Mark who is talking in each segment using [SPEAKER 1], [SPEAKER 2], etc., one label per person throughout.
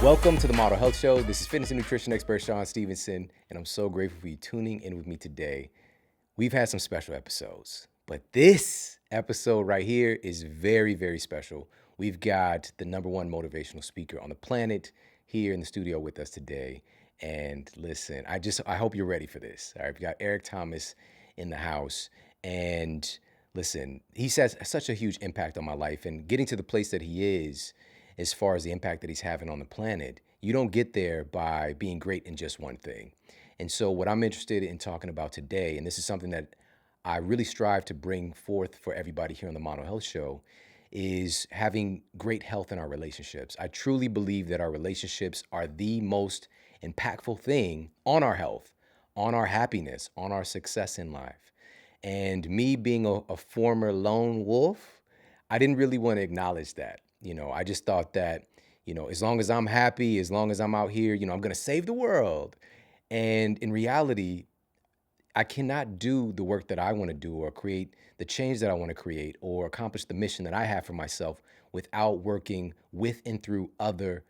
[SPEAKER 1] Welcome to the Model Health Show. This is fitness and nutrition expert Shawn Stevenson, and I'm so grateful for you tuning in with me today. We've had some special episodes, but this episode right here is very, very special. We've got the number one motivational speaker on the planet here in the studio with us today. And listen, I hope you're ready for this. All right, we've got Eric Thomas in the house. And listen, he's had such a huge impact on my life, and getting to the place that he is, as far as the impact that he's having on the planet, you don't get there by being great in just one thing. And so what I'm interested in talking about today, and this is something that I really strive to bring forth for everybody here on the Model Health Show, is having great health in our relationships. I truly believe that our relationships are the most impactful thing on our health, on our happiness, on our success in life. And me being a former lone wolf, I didn't really want to acknowledge that. I just thought that, as long as I'm happy, as long as I'm out here, I'm going to save the world. And in reality, I cannot do the work that I want to do or create the change that I want to create or accomplish the mission that I have for myself without working with and through other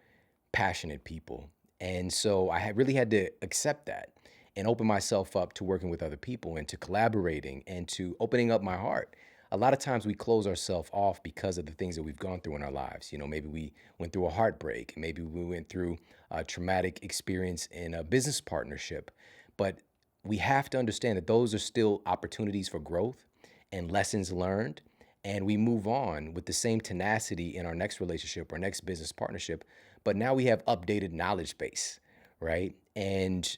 [SPEAKER 1] passionate people. And so really had to accept that and open myself up to working with other people and to collaborating and to opening up my heart. A lot of times we close ourselves off because of the things that we've gone through in our lives. Maybe we went through a heartbreak. Maybe we went through a traumatic experience in a business partnership. But we have to understand that those are still opportunities for growth and lessons learned. And we move on with the same tenacity in our next relationship or next business partnership. But now we have updated knowledge base, right? And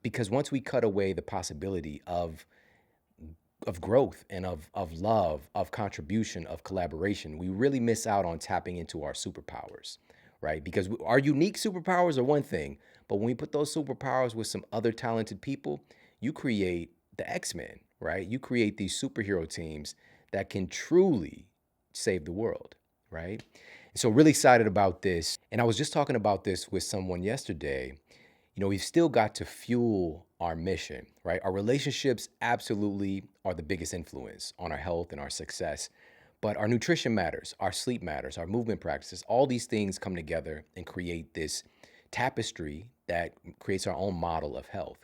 [SPEAKER 1] because once we cut away the possibility of growth and of love, of contribution, of collaboration, we really miss out on tapping into our superpowers, right? Because our unique superpowers are one thing, but when we put those superpowers with some other talented people, you create the X-Men, right? You create these superhero teams that can truly save the world, right? So really excited about this. And I was just talking about this with someone yesterday. We've still got to fuel our mission, right? Our relationships absolutely are the biggest influence on our health and our success. But our nutrition matters, our sleep matters, our movement practices, all these things come together and create this tapestry that creates our own model of health.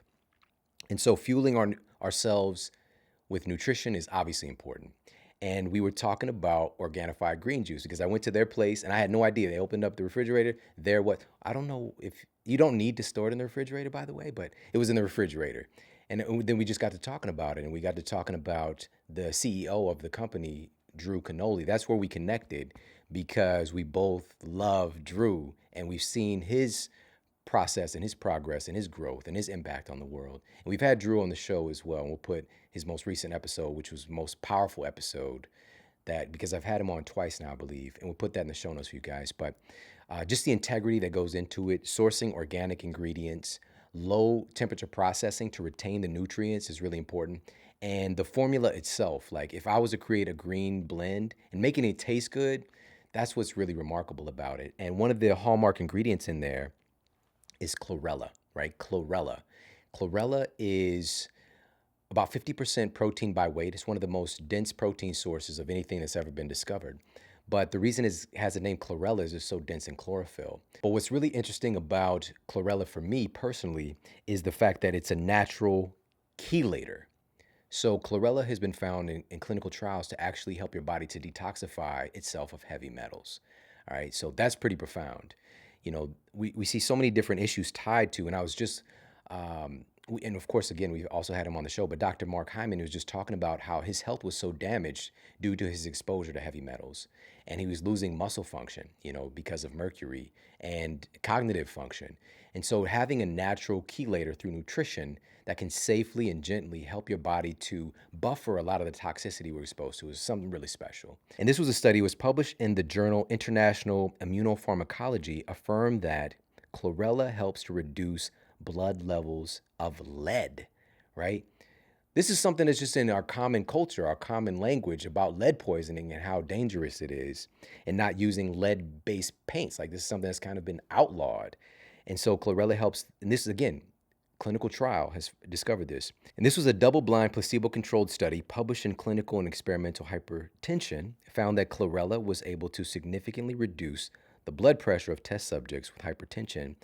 [SPEAKER 1] And so fueling ourselves with nutrition is obviously important. And we were talking about Organifi green juice because I went to their place and I had no idea. They opened up the refrigerator. I don't know if you don't need to store it in the refrigerator, by the way, but it was in the refrigerator. And then we just got to talking about it, and we got to talking about the CEO of the company, Drew Canoli. That's where we connected because we both love Drew and we've seen his process and his progress and his growth and his impact on the world. And we've had Drew on the show as well. And we'll put his most recent episode, which was the most powerful episode because I've had him on twice now, I believe. And we'll put that in the show notes for you guys. But just the integrity that goes into it, sourcing organic ingredients, low temperature processing to retain the nutrients is really important. And the formula itself, like if I was to create a green blend and making it taste good, that's what's really remarkable about it. And one of the hallmark ingredients in there is chlorella, right? Chlorella. Chlorella is about 50% protein by weight. It's one of the most dense protein sources of anything that's ever been discovered. But the reason it has the name chlorella is it's so dense in chlorophyll. But what's really interesting about chlorella for me personally is the fact that it's a natural chelator. So chlorella has been found in clinical trials to actually help your body to detoxify itself of heavy metals. All right, so that's pretty profound. We see so many different issues tied to, and I was just, and of course, again, we've also had him on the show, but Dr. Mark Hyman was just talking about how his health was so damaged due to his exposure to heavy metals. And he was losing muscle function, because of mercury and cognitive function. And so having a natural chelator through nutrition that can safely and gently help your body to buffer a lot of the toxicity we're exposed to is something really special. And this was a study, it was published in the journal International Immunopharmacology, affirmed that chlorella helps to reduce blood levels of lead, right? This is something that's just in our common culture, our common language about lead poisoning and how dangerous it is, and not using lead-based paints. Like this is something that's kind of been outlawed. And so chlorella helps, and this is, again, clinical trial has discovered this. And this was a double-blind, placebo-controlled study published in Clinical and Experimental Hypertension, found that chlorella was able to significantly reduce the blood pressure of test subjects with hypertension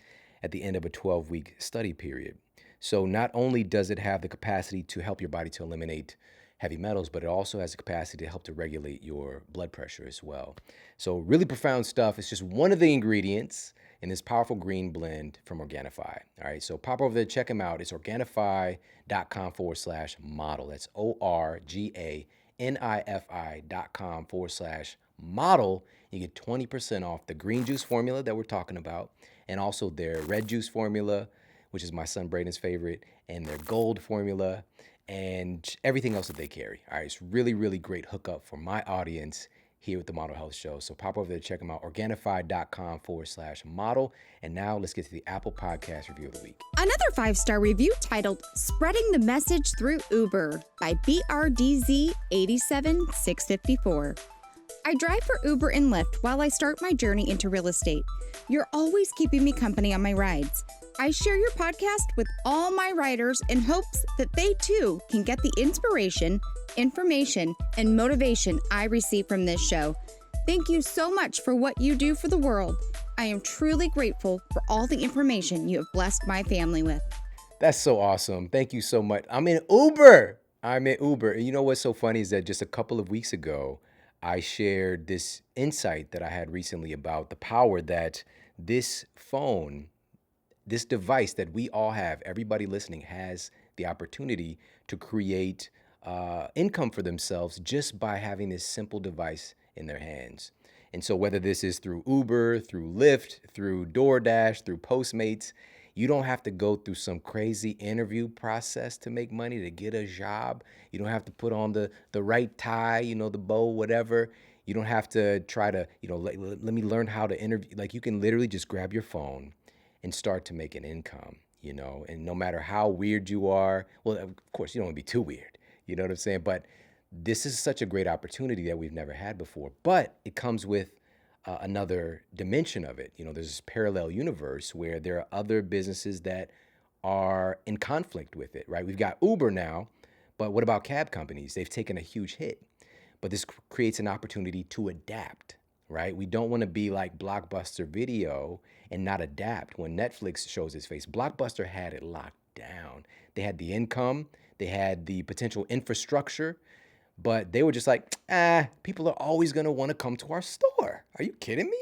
[SPEAKER 1] at the end of a 12-week study period. So not only does it have the capacity to help your body to eliminate heavy metals, but it also has the capacity to help to regulate your blood pressure as well. So really profound stuff. It's just one of the ingredients in this powerful green blend from Organifi. All right, so pop over there, check them out. It's Organifi.com/model. That's ORGANIFI.com/model. You get 20% off the green juice formula that we're talking about, and also their red juice formula, which is my son Braden's favorite, and their gold formula, and everything else that they carry. All right, it's really, really great hookup for my audience here with the Model Health Show. So pop over there, check them out, Organifi.com/model. And now let's get to the Apple Podcast Review of the Week.
[SPEAKER 2] Another 5-star review titled Spreading the Message Through Uber by BRDZ87654. I drive for Uber and Lyft while I start my journey into real estate. You're always keeping me company on my rides. I share your podcast with all my riders in hopes that they too can get the inspiration, information, and motivation I receive from this show. Thank you so much for what you do for the world. I am truly grateful for all the information you have blessed my family with.
[SPEAKER 1] That's so awesome. Thank you so much. I'm in Uber. And you know what's so funny is that just a couple of weeks ago, I shared this insight that I had recently about the power that this phone, this device that we all have, everybody listening has the opportunity to create income for themselves just by having this simple device in their hands. And so whether this is through Uber, through Lyft, through DoorDash, through Postmates, you don't have to go through some crazy interview process to make money, to get a job. You don't have to put on the right tie, the bow, whatever. You don't have to try to, let me learn how to interview. Like, you can literally just grab your phone and start to make an income, and no matter how weird you are, well, of course, you don't want to be too weird, you know what I'm saying? But this is such a great opportunity that we've never had before, but it comes with another dimension of it. There's this parallel universe where there are other businesses that are in conflict with it, right? We've got Uber now, but what about cab companies? They've taken a huge hit, but this creates an opportunity to adapt, right? We don't want to be like Blockbuster Video and not adapt. When Netflix shows its face, Blockbuster had it locked down. They had the income, they had the potential infrastructure, but they were just like, people are always going to want to come to our store. Are you kidding me?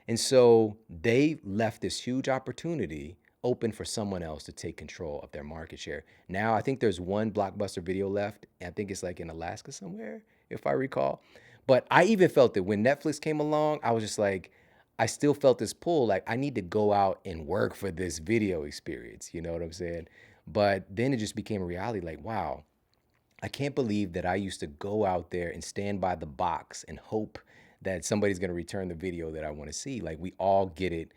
[SPEAKER 1] And so they left this huge opportunity open for someone else to take control of their market share. Now, I think there's one Blockbuster Video left. And I think it's like in Alaska somewhere, if I recall. But I even felt that when Netflix came along, I was just like, I still felt this pull, like I need to go out and work for this video experience. You know what I'm saying? But then it just became a reality, like, wow, I can't believe that I used to go out there and stand by the box and hope that somebody's going to return the video that I want to see. Like, we all get it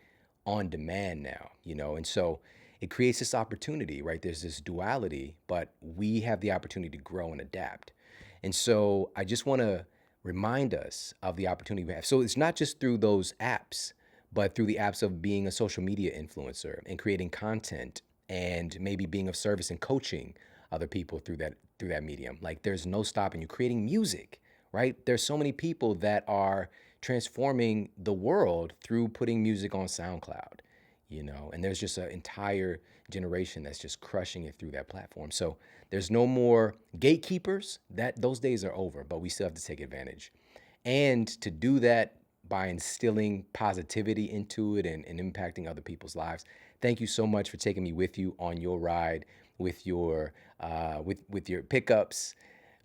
[SPEAKER 1] on demand now, and so it creates this opportunity, right? There's this duality, but we have the opportunity to grow and adapt. And so I just want to remind us of the opportunity we have. So it's not just through those apps, but through the apps of being a social media influencer and creating content and maybe being of service and coaching other people through that medium. Like, there's no stopping you. Creating music, right? There's so many people that are transforming the world through putting music on SoundCloud, and there's just an entire generation that's just crushing it through that platform. So there's no more gatekeepers. Those days are over, but we still have to take advantage. And to do that by instilling positivity into it and impacting other people's lives. Thank you so much for taking me with you on your ride with your pickups,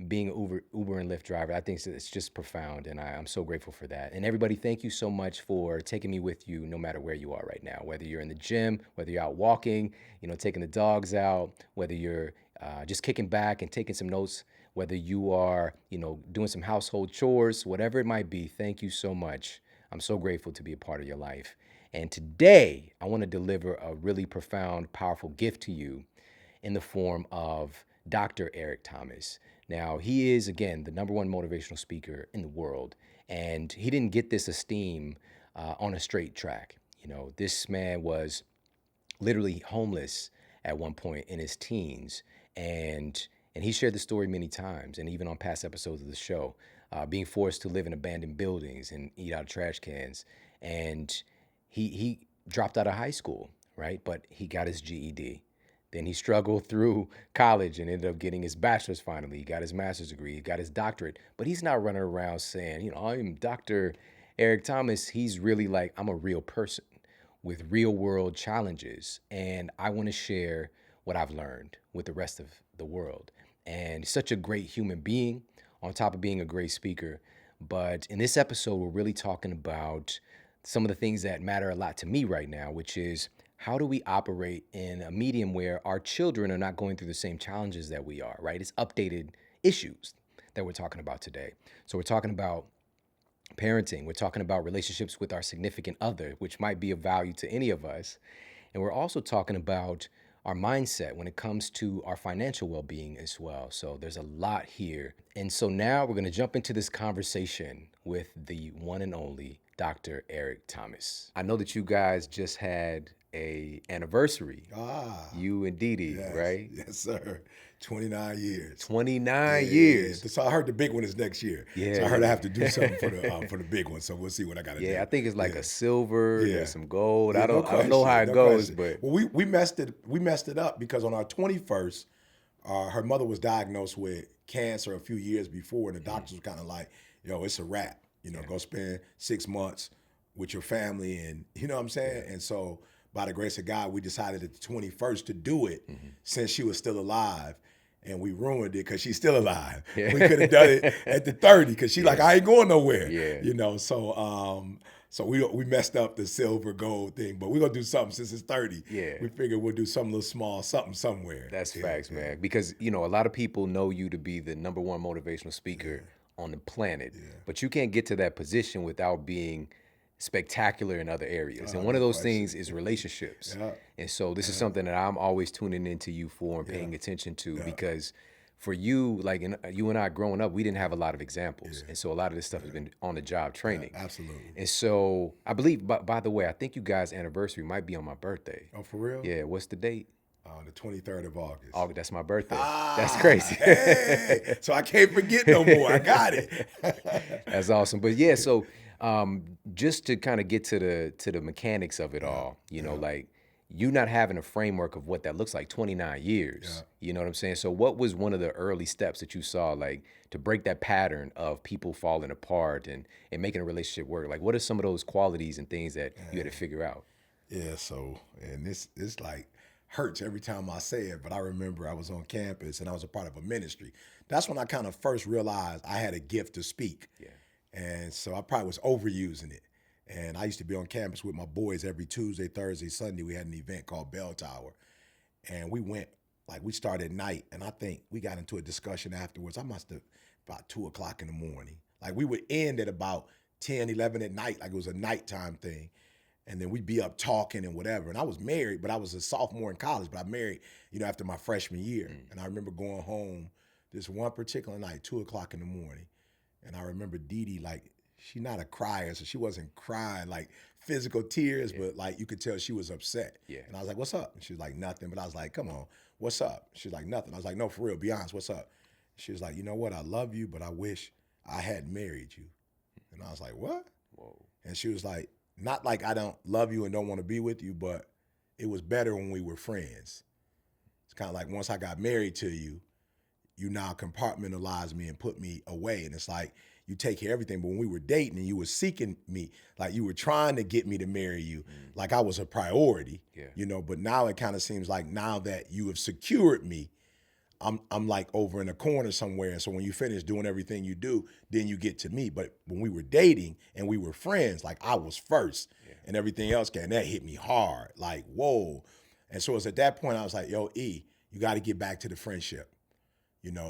[SPEAKER 1] being an Uber and Lyft driver. I think it's just profound, and I'm so grateful for that. And everybody, thank you so much for taking me with you no matter where you are right now, whether you're in the gym, whether you're out walking, taking the dogs out, whether you're just kicking back and taking some notes, whether you are, doing some household chores, whatever it might be. Thank you so much. I'm so grateful to be a part of your life. And today, I want to deliver a really profound, powerful gift to you in the form of Dr. Eric Thomas. Now, he is, again, the #1 motivational speaker in the world, and he didn't get this esteem on a straight track. This man was literally homeless at one point in his teens, and he shared the story many times, and even on past episodes of the show, being forced to live in abandoned buildings and eat out of trash cans. And he dropped out of high school, right? But he got his GED. Then he struggled through college and ended up getting his bachelor's finally. He got his master's degree, he got his doctorate, but he's not running around saying, I'm Dr. Eric Thomas. He's really like, I'm a real person with real world challenges. And I want to share what I've learned with the rest of the world. And such a great human being on top of being a great speaker. But in this episode, we're really talking about some of the things that matter a lot to me right now, which is how do we operate in a medium where our children are not going through the same challenges that we are, right? It's updated issues that we're talking about today. So we're talking about parenting. We're talking about relationships with our significant other, which might be of value to any of us. And we're also talking about our mindset when it comes to our financial well-being as well. So there's a lot here. And so now we're going to jump into this conversation with the one and only Dr. Eric Thomas. I know that you guys just had a anniversary. You and Dee Dee,
[SPEAKER 3] Yes,
[SPEAKER 1] right?
[SPEAKER 3] yes, sir. 29 years.
[SPEAKER 1] 29 years.
[SPEAKER 3] Yeah. So I heard the big one is next year.
[SPEAKER 1] Yeah,
[SPEAKER 3] So I heard I
[SPEAKER 1] yeah.
[SPEAKER 3] have to do something for the big one. So we'll see what I got to do.
[SPEAKER 1] Yeah, I think it's like
[SPEAKER 3] Yeah.
[SPEAKER 1] a silver,
[SPEAKER 3] Yeah.
[SPEAKER 1] there's some gold.
[SPEAKER 3] Yeah,
[SPEAKER 1] I don't know how it
[SPEAKER 3] no
[SPEAKER 1] goes,
[SPEAKER 3] question.
[SPEAKER 1] but
[SPEAKER 3] well, we messed it up because on our 21st, her mother was diagnosed with cancer a few years before, and the doctors were kind of like, it's a wrap. Go spend 6 months with your family, and you know what I'm saying. And so, by the grace of God, we decided at the 21st to do it since she was still alive. And we ruined it because she's still alive.
[SPEAKER 1] Yeah.
[SPEAKER 3] We could have done it at the 30 because she's like, I ain't going nowhere.
[SPEAKER 1] Yeah.
[SPEAKER 3] So we messed up the silver gold thing, but we're gonna do something since it's 30.
[SPEAKER 1] Yeah.
[SPEAKER 3] We figured we'll do something a little small, something somewhere.
[SPEAKER 1] That's facts, man. Because, a lot of people know you to be the number one motivational speaker on the planet. But you can't get to that position without being spectacular in other areas. And one of those things is relationships.
[SPEAKER 3] Yeah.
[SPEAKER 1] And so this is something that I'm always tuning into you for and paying attention to because for you, like you and I growing up, we didn't have a lot of examples. And so a lot of this stuff has been on the job training.
[SPEAKER 3] Absolutely.
[SPEAKER 1] And so I believe, by the way, I think you guys' anniversary might be on my birthday.
[SPEAKER 3] Oh, for real?
[SPEAKER 1] Yeah, what's the date?
[SPEAKER 3] The 23rd of August.
[SPEAKER 1] Oh, that's my birthday. That's crazy.
[SPEAKER 3] Hey, so I can't forget no more. I got it.
[SPEAKER 1] That's awesome. But yeah, so just to kind of get to the mechanics of it all, like you not having a framework of what that looks like, 29 years. You know what I'm saying? So what was one of the early steps that you saw, like, to break that pattern of people falling apart and making a relationship work? Like, what are some of those qualities and things that you had to figure out?
[SPEAKER 3] Yeah, so, and this like hurts every time I say it, but I remember I was on campus and I was a part of a ministry. That's when I kind of first realized I had a gift to speak.
[SPEAKER 1] Yeah.
[SPEAKER 3] And so I probably was overusing it. And I used to be on campus with my boys every Tuesday, Thursday, Sunday. We had an event called Bell Tower. And we started at night, and I think we got into a discussion afterwards. I must have about 2 o'clock in the morning. Like we would end at about 10, 11 at night, like it was a nighttime thing. And then we'd be up talking and whatever. And I was married, but I was a sophomore in college, but I married, after my freshman year. And I remember going home this one particular night, 2 o'clock in the morning. And I remember Dee Dee, like, she's not a crier, so she wasn't crying like physical tears, but like you could tell she was upset.
[SPEAKER 1] Yeah.
[SPEAKER 3] And I was like, what's up? And she was like, nothing. But I was like, come on, what's up? She was like, nothing. I was like, no, for real, be honest, what's up? She was like, you know what? I love you, but I wish I hadn't married you. And I was like, what?
[SPEAKER 1] Whoa.
[SPEAKER 3] And she was like, not like I don't love you and don't want to be with you, but it was better when we were friends. It's kind of like once I got married to you, you now compartmentalized me and put me away. And it's like, you take care of everything. But when we were dating and you were seeking me, like you were trying to get me to marry you, like I was a priority, but now it kind of seems like now that you have secured me, I'm like over in a corner somewhere. And so when you finish doing everything you do, then you get to me. But when we were dating and we were friends, like I was first and everything else came, that hit me hard, like, whoa. And so it was at that point I was like, yo, E, you got to get back to the friendship.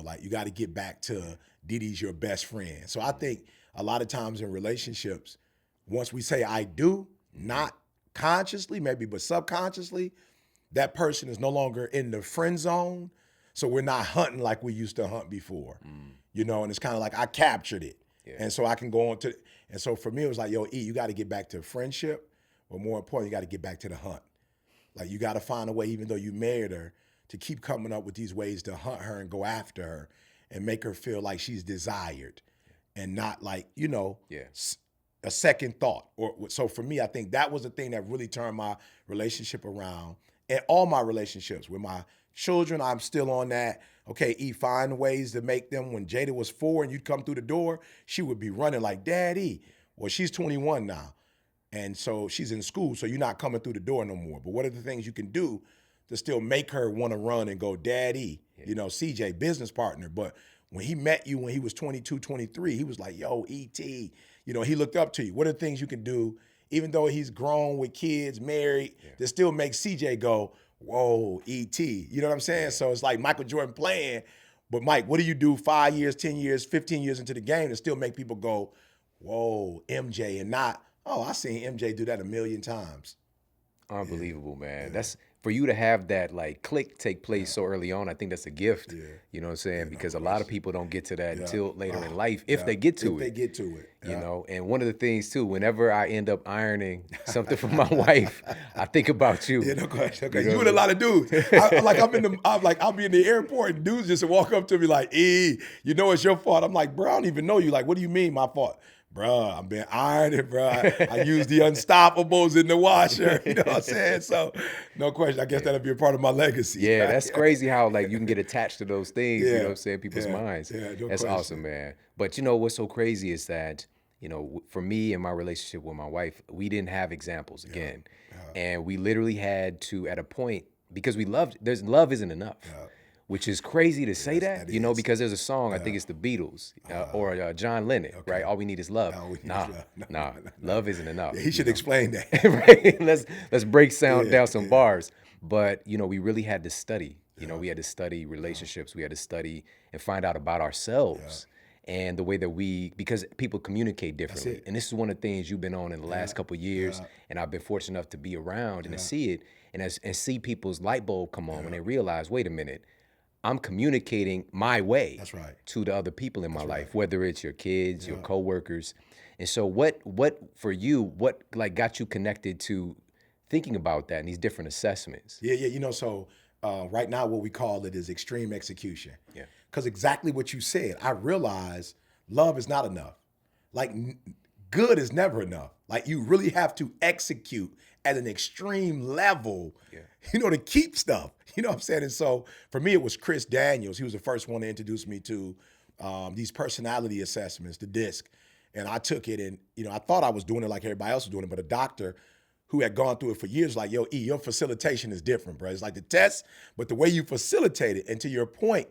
[SPEAKER 3] Like you got to get back to Dee Dee's your best friend. So I think a lot of times in relationships, once we say I do, not consciously maybe, but subconsciously, that person is no longer in the friend zone. So we're not hunting like we used to hunt before, and it's kind of like I captured it. Yeah. And so I can go on to, and so for me, it was like, yo, E, you got to get back to friendship, but more importantly, you got to get back to the hunt. Like you got to find a way, even though you married her, to keep coming up with these ways to hunt her and go after her and make her feel like she's desired and not like, a second thought. So for me, I think that was the thing that really turned my relationship around, and all my relationships with my children. I'm still on that. Okay, find ways to make them. When Jada was 4 and you'd come through the door, she would be running like, Daddy. Well, she's 21 now. And so she's in school, so you're not coming through the door no more. But what are the things you can do to still make her want to run and go, Daddy? You know, CJ, business partner. But when he met you when he was 22, 23, he was like, yo, E.T., you know, he looked up to you. What are the things you can do, even though he's grown with kids, married, that still make CJ go, whoa, E.T., you know what I'm saying? So it's like Michael Jordan playing, but Mike, what do you do 5 years, 10 years, 15 years into the game to still make people go, whoa, MJ, and not, oh, I seen MJ do that a million times.
[SPEAKER 1] Unbelievable, man. That's for you to have that like click take place so early on. I think that's a gift. You know what I'm saying? Because a lot of people don't get to that until later in life, if they get to it.
[SPEAKER 3] If they get to it.
[SPEAKER 1] You know, and one of the things too, whenever I end up ironing something for my wife, I think about you.
[SPEAKER 3] Yeah, no question. Okay, you and a lot of dudes. I'll be in the airport and dudes just walk up to me like, you know it's your fault. I'm like, bro, I don't even know you. Like, what do you mean my fault? Bruh, I've been ironing, bruh. I use the Unstoppables in the washer. You know what I'm saying? So, no question. I guess that'll be a part of my legacy.
[SPEAKER 1] Yeah, right? That's crazy how like you can get attached to those things, you know what I'm saying, people's minds.
[SPEAKER 3] Yeah, no
[SPEAKER 1] that's
[SPEAKER 3] question.
[SPEAKER 1] Awesome, man. But you know what's so crazy is that, you know, for me and my relationship with my wife, we didn't have examples again. And we literally had to, at a point, because we loved, love isn't enough. Which is crazy to say that, you know, because there's a song, I think it's the Beatles or John Lennon, right? All we need is love. Nah, love isn't enough.
[SPEAKER 3] Yeah, he should explain that.
[SPEAKER 1] Right? Let's break down some bars. But, you know, we really had to study. You know, we had to study relationships. We had to study and find out about ourselves and the way that because people communicate differently. And this is one of the things you've been on in the last couple of years, and I've been fortunate enough to be around and to see it and see people's light bulb come on when they realize, wait a minute, I'm communicating my way to the other people in my life, whether it's your kids, your coworkers. And so what for you, what like got you connected to thinking about that and these different assessments?
[SPEAKER 3] Yeah. You know, so right now what we call it is extreme execution.
[SPEAKER 1] Yeah.
[SPEAKER 3] Because exactly what you said, I realize love is not enough. Like good is never enough. Like you really have to execute at an extreme level, you know, to keep stuff. You know what I'm saying? And so for me, it was Chris Daniels. He was the first one to introduce me to these personality assessments, the DISC. And I took it and, you know, I thought I was doing it like everybody else was doing it, but a doctor who had gone through it for years was like, yo, your facilitation is different, bro. It's like the test, but the way you facilitate it. And to your point,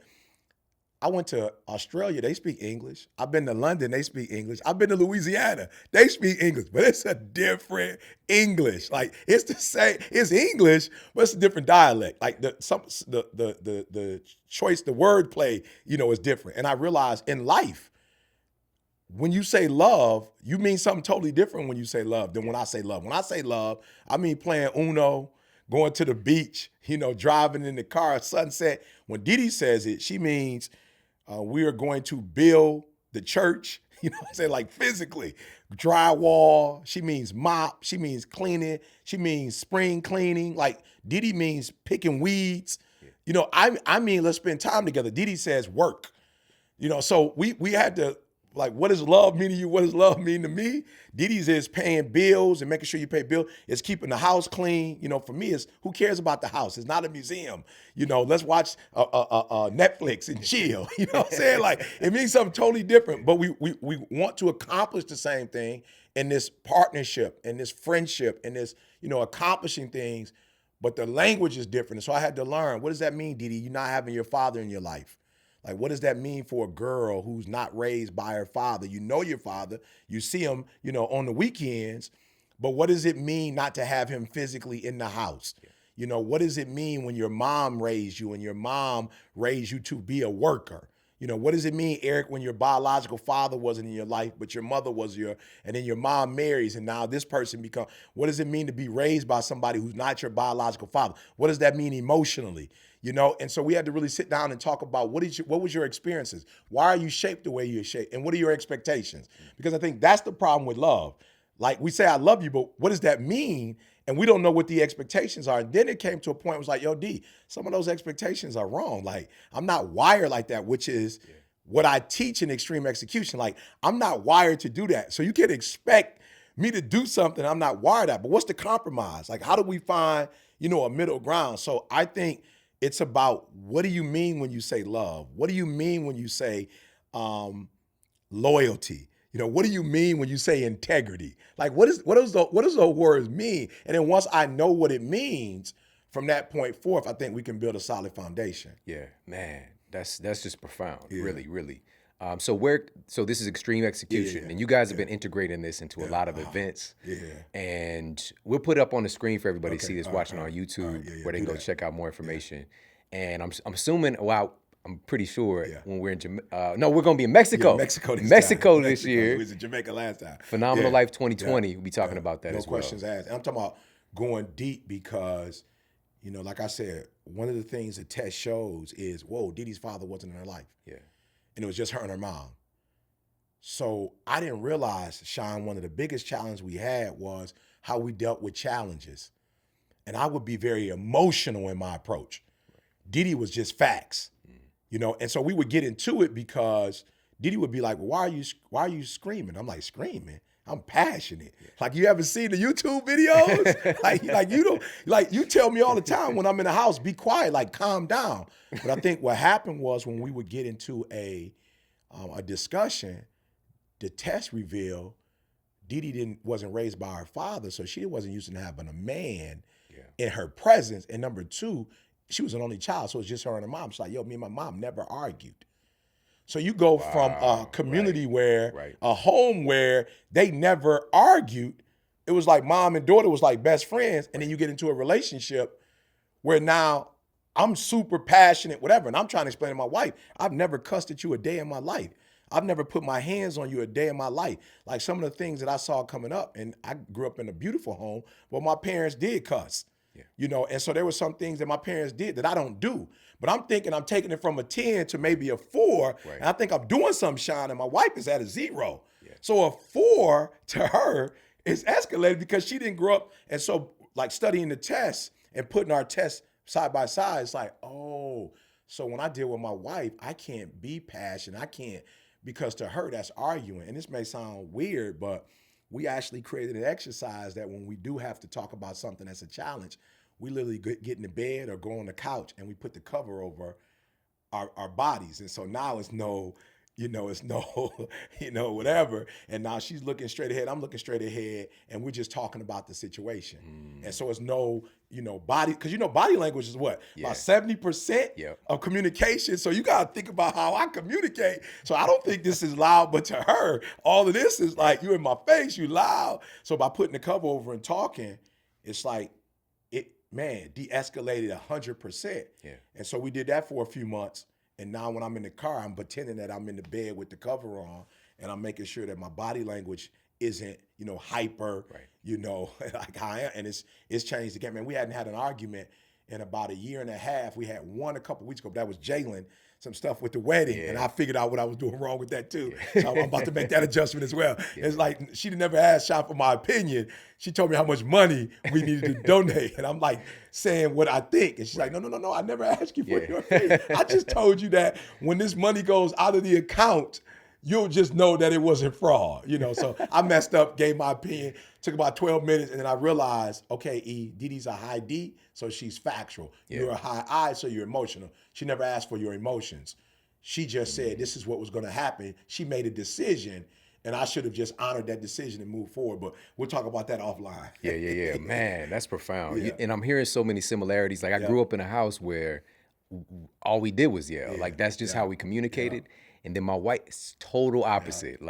[SPEAKER 3] I went to Australia, they speak English. I've been to London, they speak English. I've been to Louisiana, they speak English, but it's a different English. Like it's the same, it's English, but it's a different dialect. Like the choice, the wordplay, you know, is different. And I realized in life, when you say love, you mean something totally different when you say love than when I say love. When I say love, I mean playing Uno, going to the beach, you know, driving in the car, sunset. When Didi says it, she means we are going to build the church, you know what I'm saying, like physically. Drywall, she means mop, she means cleaning, she means spring cleaning. Like Didi means picking weeds. You know, I mean, let's spend time together. Didi says work. You know, so we had to, like, what does love mean to you? What does love mean to me? Didi's is paying bills and making sure you pay bills. It's keeping the house clean. You know, for me, it's who cares about the house? It's not a museum. You know, let's watch Netflix and chill. You know what I'm saying? Like, it means something totally different. But we want to accomplish the same thing in this partnership, in this friendship, in this, you know, accomplishing things. But the language is different. And so I had to learn, what does that mean, Didi? You're not having your father in your life. Like, what does that mean for a girl who's not raised by her father? You know your father, you see him, you know, on the weekends, but what does it mean not to have him physically in the house? You know, what does it mean when your mom raised you and your mom raised you to be a worker? You know, what does it mean, Eric, when your biological father wasn't in your life, but your mother was and then your mom marries and now this person what does it mean to be raised by somebody who's not your biological father? What does that mean emotionally? You know, and so we had to really sit down and talk about what was your experiences? Why are you shaped the way you're shaped? And what are your expectations? Because I think that's the problem with love. Like we say, I love you, but what does that mean? And we don't know what the expectations are. And then it came to a point, it was like, yo, D, some of those expectations are wrong. Like, I'm not wired like that, which is what I teach in extreme execution. Like, I'm not wired to do that. So you can expect me to do something I'm not wired at. But what's the compromise? Like, how do we find, a middle ground? So I think it's about, what do you mean when you say love? What do you mean when you say loyalty? What do you mean when you say integrity? Like, what does those words mean? And then once I know what it means, from that point forth, I think we can build a solid foundation.
[SPEAKER 1] Yeah, man, that's just profound.
[SPEAKER 3] Yeah.
[SPEAKER 1] Really, really. So this is extreme execution, and you guys have been integrating this into a lot of events.
[SPEAKER 3] Yeah.
[SPEAKER 1] And we'll put it up on the screen for everybody to see this watching on
[SPEAKER 3] right.
[SPEAKER 1] YouTube, where they can go check out more information. And I'm assuming, I'm pretty sure when we're in no, we're gonna be in Mexico.
[SPEAKER 3] Yeah, Mexico
[SPEAKER 1] this year.
[SPEAKER 3] We was in Jamaica last time.
[SPEAKER 1] Phenomenal Life 2020. We'll be talking about that as well.
[SPEAKER 3] No questions asked. And I'm talking about going deep because, like I said, one of the things the test shows is, whoa, Didi's father wasn't in her life.
[SPEAKER 1] Yeah.
[SPEAKER 3] And it was just her and her mom. So I didn't realize, Shawn, one of the biggest challenges we had was how we dealt with challenges. And I would be very emotional in my approach. Didi was just facts, and so we would get into it because Didi would be like, well, why are you screaming? I'm like, screaming? I'm passionate. Yeah. Like, you haven't seen the YouTube videos? like you don't, like, you tell me all the time when I'm in the house, be quiet, like, calm down. But I think what happened was, when we would get into a discussion, the test revealed Didi wasn't raised by her father, so she wasn't used to having a man in her presence. And number two, she was an only child, so it was just her and her mom. She's like, yo, me and my mom never argued. So you go from a community where, a home where they never argued. It was like mom and daughter was like best friends. And then you get into a relationship where now I'm super passionate, whatever. And I'm trying to explain to my wife, I've never cussed at you a day in my life. I've never put my hands on you a day in my life. Like, some of the things that I saw coming up, and I grew up in a beautiful home, but my parents did cuss. Yeah. And so there were some things that my parents did that I don't do. But I'm thinking I'm taking it from a 10 to maybe a 4. Right. And I think I'm doing something, Shawn, and my wife is at a 0. Yeah. So a 4 to her is escalated because she didn't grow up. And so, like, studying the tests and putting our tests side by side, it's like, oh, so when I deal with my wife, I can't be passionate. I can't, because to her, that's arguing. And this may sound weird, but we actually created an exercise that when we do have to talk about something that's a challenge, we literally get in the bed or go on the couch and we put the cover over our bodies. And so now it's no, whatever. And now she's looking straight ahead, I'm looking straight ahead, and we're just talking about the situation. And so it's no, body, because body language is what? Yeah. About 70% of communication. So you got to think about how I communicate. So I don't think this is loud, but to her, all of this is like, you in my face, you loud. So by putting the cover over and talking, it's like, de-escalated 100%. Yeah. And so we did that for a few months. And now when I'm in the car, I'm pretending that I'm in the bed with the cover on, and I'm making sure that my body language isn't, hyper, like how I am. And it's changed again. Man, we hadn't had an argument in about a year and a half. We had one a couple weeks ago. That was Jalen, some stuff with the wedding. Yeah. And I figured out what I was doing wrong with that too. So I'm about to make that adjustment as well. Yeah. It's like, she never asked Shawn for my opinion. She told me how much money we needed to donate. And I'm like saying what I think. And she's like, no, I never asked you for your opinion. I just told you that when this money goes out of the account, you'll just know that it wasn't fraud, So I messed up, gave my opinion, took about 12 minutes, and then I realized, okay, Didi's a high D, so she's factual. Yeah. You're a high I, so you're emotional. She never asked for your emotions. She just said this is what was going to happen. She made a decision, and I should have just honored that decision and moved forward. But we'll talk about that offline.
[SPEAKER 1] Yeah. Man, that's profound. Yeah. And I'm hearing so many similarities. Like, I grew up in a house where all we did was yell. Like, that's just how we communicated. And then my wife is total opposite,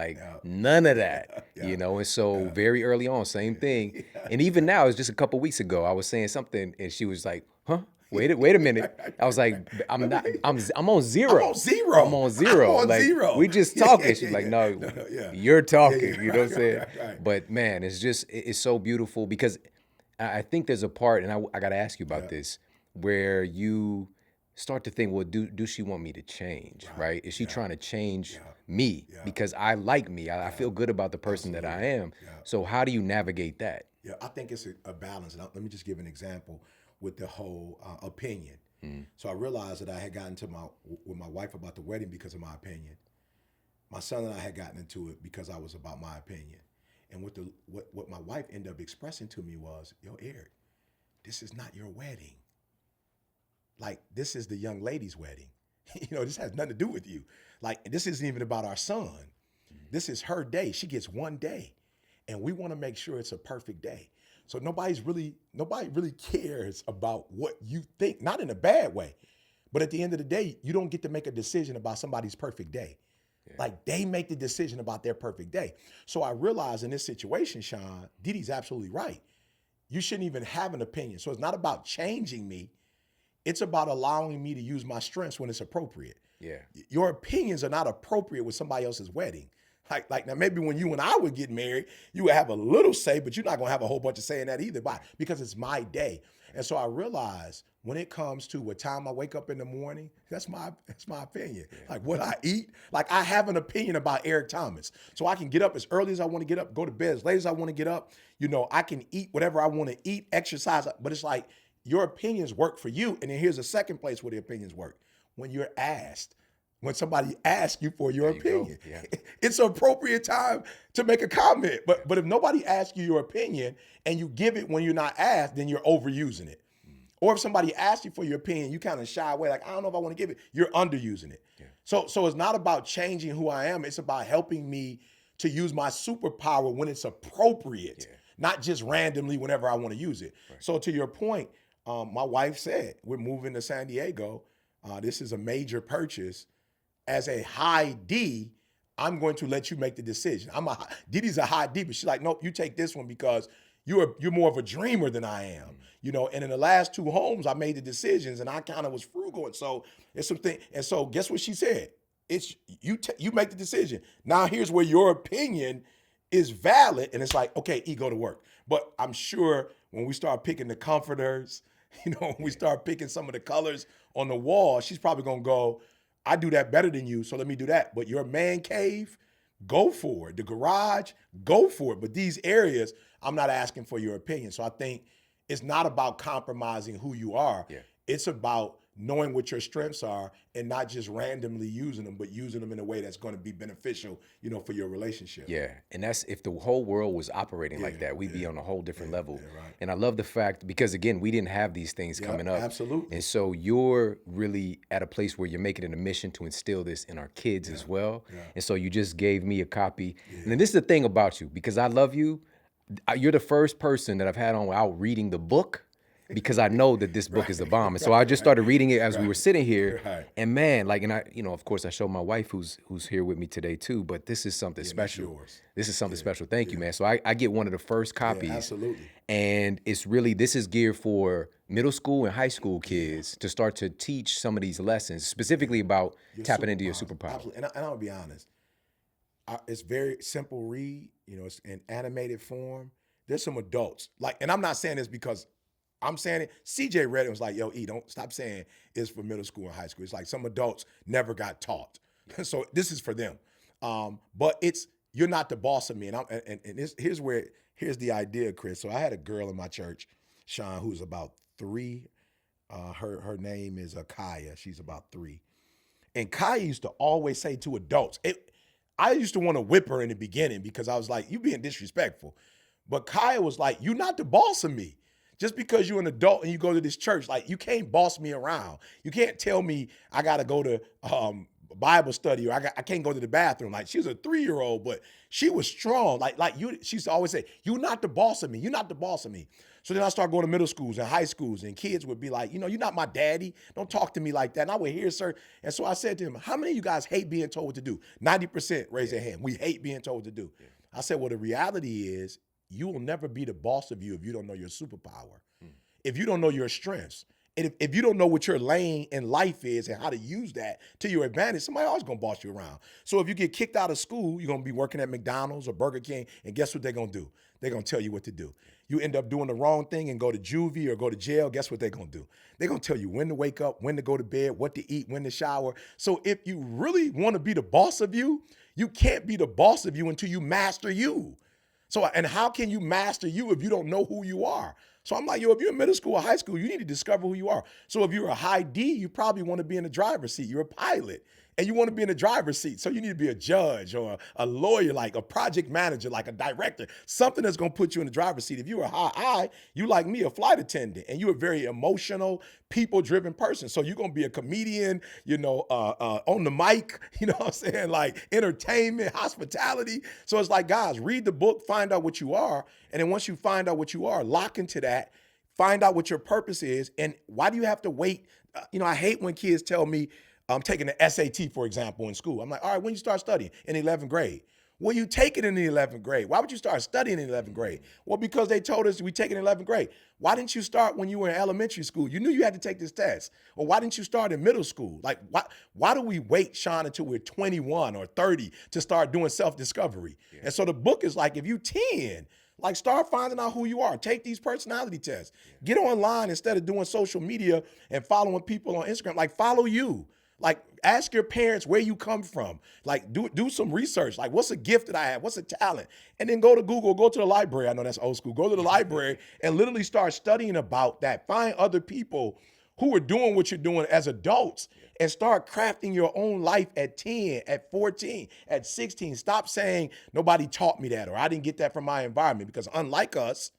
[SPEAKER 1] none of that, And so very early on, same thing. And even now, it's just a couple weeks ago, I was saying something and she was like, huh? Wait a minute. I was like, I'm on 0. I'm on 0. We just talking. She's like, no, you're talking. You know what I'm saying? Right. But man, it's so beautiful because I think there's a part, and I got to ask you about this, where you start to think, well, do she want me to change, right? Is she trying to change me? Because I like me. I feel good about the person that I am. So how do you navigate that?
[SPEAKER 3] Yeah, I think it's a balance. Let me just give an example with the whole opinion. So I realized that I had gotten with my wife about the wedding because of my opinion. My son and I had gotten into it because I was about my opinion. And what my wife ended up expressing to me was, yo, Eric, this is not your wedding. Like, this is the young lady's wedding. This has nothing to do with you. Like, this isn't even about our son. This is her day. She gets one day. And we want to make sure it's a perfect day. So nobody really cares about what you think, not in a bad way. But at the end of the day, you don't get to make a decision about somebody's perfect day. Yeah. Like, they make the decision about their perfect day. So I realized in this situation, Shawn, Didi's absolutely right. You shouldn't even have an opinion. So it's not about changing me. It's about allowing me to use my strengths when it's appropriate.
[SPEAKER 1] Yeah.
[SPEAKER 3] Your opinions are not appropriate with somebody else's wedding. Like now, maybe when you and I would get married, you would have a little say, but you're not going to have a whole bunch of say in that either. Why? Because it's my day. And so I realized when it comes to what time I wake up in the morning, that's my opinion. Yeah. Like what I eat, like I have an opinion about Eric Thomas. So I can get up as early as I want to get up, go to bed as late as I want to get up. I can eat whatever I want to eat, exercise, but it's like your opinions work for you. And then here's a second place where the opinions work. When you're asked. When somebody asks you for your opinion, it's an appropriate time to make a comment. But if nobody asks you your opinion and you give it when you're not asked, then you're overusing it. Or if somebody asks you for your opinion, you kind of shy away, like, I don't know if I want to give it. You're underusing it. Yeah. So it's not about changing who I am. It's about helping me to use my superpower when it's appropriate, not just randomly whenever I want to use it. Right. So to your point, my wife said, we're moving to San Diego. This is a major purchase. As a high D, I'm going to let you make the decision. Didi's a high D, but she's like, nope, you take this one because you're more of a dreamer than I am. And in the last 2 homes, I made the decisions and I kind of was frugal. And so it's something. And so guess what she said? It's you make the decision. Now here's where your opinion is valid. And it's like, okay, go to work. But I'm sure when we start picking the comforters, when we start picking some of the colors on the wall, she's probably going to go, I do that better than you, so let me do that. But your man cave, go for it. The garage, go for it. But these areas, I'm not asking for your opinion. So I think it's not about compromising who you are. Yeah. It's about knowing what your strengths are and not just randomly using them, but using them in a way that's going to be beneficial, for your relationship.
[SPEAKER 1] Yeah. And that's if the whole world was operating like that, we'd be on a whole different level. Yeah, right. And I love the fact, because again, we didn't have these things coming up.
[SPEAKER 3] Absolutely.
[SPEAKER 1] And so you're really at a place where you're making it a mission to instill this in our kids as well. Yeah. And so you just gave me a copy. Yeah. And then this is the thing about you, because I love you. You're the first person that I've had on without reading the book, because I know that this book is the bomb. And so I just started reading it as we were sitting here. Right. And man, of course I showed my wife who's here with me today too, but this is something special. This is something special. Thank you, man. So I get one of the first copies.
[SPEAKER 3] Yeah, absolutely.
[SPEAKER 1] And it's really, this is geared for middle school and high school kids to start to teach some of these lessons, specifically about tapping into your superpower.
[SPEAKER 3] Absolutely. And I'll be honest, it's very simple read, it's in animated form. There's some adults, and I'm not saying this because I'm saying it. CJ read it and was like, yo, don't stop saying it's for middle school and high school. It's like some adults never got taught. So this is for them. But you're not the boss of me. And here's the idea, Chris. So I had a girl in my church, Shawn, who's about 3. Her name is Kaya. She's about 3. And Kaya used to always say to adults, I used to want to whip her in the beginning because I was like, you being disrespectful. But Kaya was like, you're not the boss of me. Just because you're an adult and you go to this church, you can't boss me around. You can't tell me I got to go to Bible study or I can't go to the bathroom. She was a 3-year-old, but she was strong. She used to always say, you're not the boss of me. You're not the boss of me. So then I started going to middle schools and high schools, and kids would be like, you're not my daddy. Don't talk to me like that. And I would hear, sir. And so I said to him, how many of you guys hate being told what to do? 90% raise their hand. We hate being told what to do. Yeah. I said, well, the reality is, you will never be the boss of you if you don't know your superpower. If you don't know your strengths. And if you don't know what your lane in life is and how to use that to your advantage, somebody always gonna boss you around. So if you get kicked out of school, you're gonna be working at McDonald's or Burger King, and guess what they're gonna do? They're gonna tell you what to do. You end up doing the wrong thing and go to juvie or go to jail, guess what they're gonna do? They're gonna tell you when to wake up, when to go to bed, what to eat, when to shower. So if you really wanna be the boss of you, you can't be the boss of you until you master you. So, and how can you master you if you don't know who you are? So I'm like, if you're in middle school or high school, you need to discover who you are. So if you're a high D, you probably want to be in the driver's seat. You're a pilot. and you want to be in the driver's seat. So you need to be a judge or a lawyer, like a project manager, like a director, something that's going to put you in the driver's seat. If you're a high I, you like me, a flight attendant, and you're a very emotional, people-driven person. So you're going to be a comedian, on the mic, you know what I'm saying? Like entertainment, hospitality. So it's like, guys, read the book, find out what you are. And then once you find out what you are, lock into that, find out what your purpose is. And why do you have to wait? I hate when kids tell me, I'm taking the SAT, for example, in school. I'm like, all right, when you start studying? In 11th grade. Well, you take it in the 11th grade. Why would you start studying in 11th grade? Well, because they told us we take it in 11th grade. Why didn't you start when you were in elementary school? You knew you had to take this test. Or why didn't you start in middle school? Like, why do we wait, Shawn, until we're 21 or 30 to start doing self-discovery? Yeah. And so the book is like, if you 10, like, start finding out who you are. Take these personality tests. Yeah. Get online instead of doing social media and following people on Instagram. Like, follow you. Like, ask your parents where you come from. Like, do some research. Like, what's a gift that I have? What's a talent? And then go to Google, go to the library. I know that's old school. Go to the library and literally start studying about that. Find other people who are doing what you're doing as adults and start crafting your own life at 10, at 14, at 16. Stop saying, nobody taught me that, or I didn't get that from my environment, because unlike us,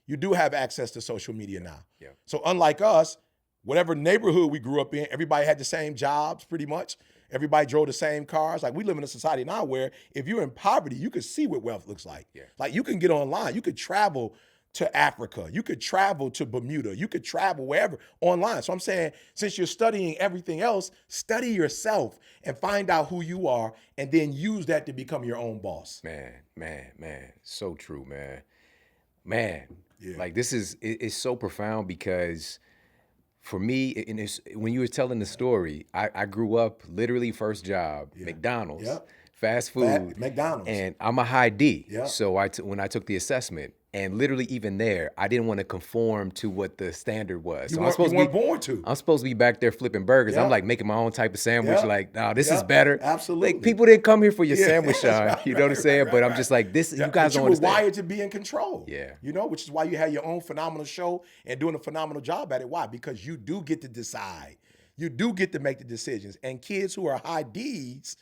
[SPEAKER 3] you do have access to social media now. Yeah. So unlike us, whatever neighborhood we grew up in, everybody had the same jobs pretty much. Everybody drove the same cars. Like, we live in a society now where if you're in poverty, you can see what wealth looks like. Yeah. Like, you can get online. You could travel to Africa. You could travel to Bermuda. You could travel wherever online. So I'm saying, since you're studying everything else, study yourself and find out who you are, and then use that to become your own boss.
[SPEAKER 1] Man. So true, man.
[SPEAKER 3] Yeah.
[SPEAKER 1] Like, it's so profound, because for me, and when you were telling the story, I grew up literally first job, McDonald's, fast food,
[SPEAKER 3] McDonald's,
[SPEAKER 1] and I'm a high D.
[SPEAKER 3] Yep.
[SPEAKER 1] So when I took the assessment, and literally even there, I didn't want to conform to what the standard was.
[SPEAKER 3] You weren't born to.
[SPEAKER 1] I'm supposed to be back there flipping burgers.
[SPEAKER 3] Yep.
[SPEAKER 1] I'm like making my own type of sandwich.
[SPEAKER 3] Yep.
[SPEAKER 1] Like, no, this is better.
[SPEAKER 3] Absolutely.
[SPEAKER 1] Like, people didn't come here for your sandwich, Shawn.
[SPEAKER 3] Right,
[SPEAKER 1] you know what I'm saying? But I'm just like, this. You guys don't understand.
[SPEAKER 3] You were wired to be in control.
[SPEAKER 1] Yeah.
[SPEAKER 3] Which is why you had your own phenomenal show and doing a phenomenal job at it. Why? Because you do get to decide. You do get to make the decisions. And kids who are high Ds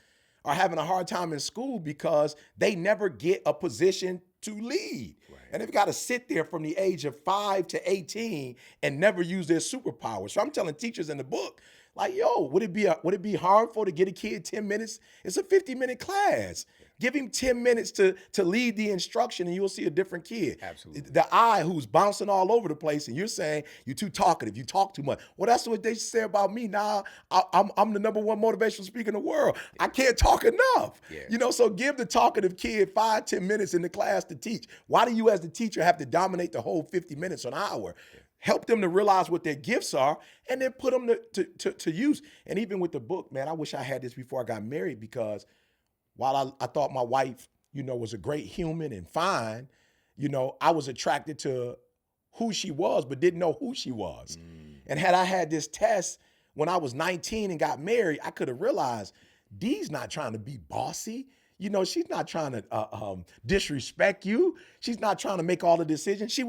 [SPEAKER 3] are having a hard time in school because they never get a position to lead. Right. And they've got to sit there from the age of 5 to 18 and never use their superpowers. So I'm telling teachers in the book, like, would it be harmful to get a kid 10 minutes? It's a 50-minute class. Give him 10 minutes to lead the instruction, and you'll see a different kid.
[SPEAKER 1] Absolutely.
[SPEAKER 3] The eye who's bouncing all over the place, and you're saying you're too talkative, you talk too much. Well, that's what they say about me. Now I'm the number one motivational speaker in the world. I can't talk enough. Yeah. So give the talkative kid 5-10 minutes in the class to teach. Why do you, as the teacher, have to dominate the whole 50 minutes, an hour? Yeah. Help them to realize what their gifts are, and then put them to use. And even with the book, man, I wish I had this before I got married, because while I thought my wife, was a great human and fine, I was attracted to who she was, but didn't know who she was. And had I had this test when I was 19 and got married, I could have realized Dee's not trying to be bossy. She's not trying to disrespect you. She's not trying to make all the decisions. She's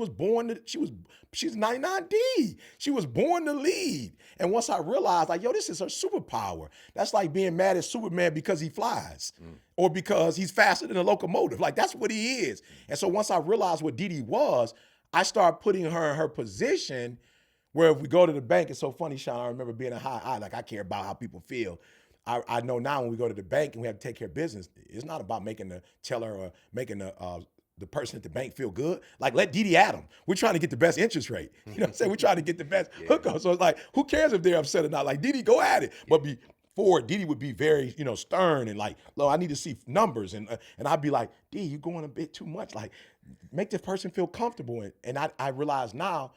[SPEAKER 3] 99D. She was born to lead. And once I realized, like, this is her superpower. That's like being mad at Superman because he flies or because he's faster than a locomotive. Like, that's what he is. And so once I realized what Dee was, I started putting her in her position where if we go to the bank, it's so funny, Shawn, I remember being a high I, like, I care about how people feel. I know now when we go to the bank and we have to take care of business, it's not about making the teller or making the person at the bank feel good. Like, let Dee at them. We're trying to get the best interest rate. You know what I'm saying? We're trying to get the best hookup. So it's like, who cares if they're upset or not? Like, Dee, go at it. But before, Dee would be very, stern and like, "Lo, I need to see numbers." And I'd be like, "Dee, you going a bit too much. Like, make this person feel comfortable." And I realize now,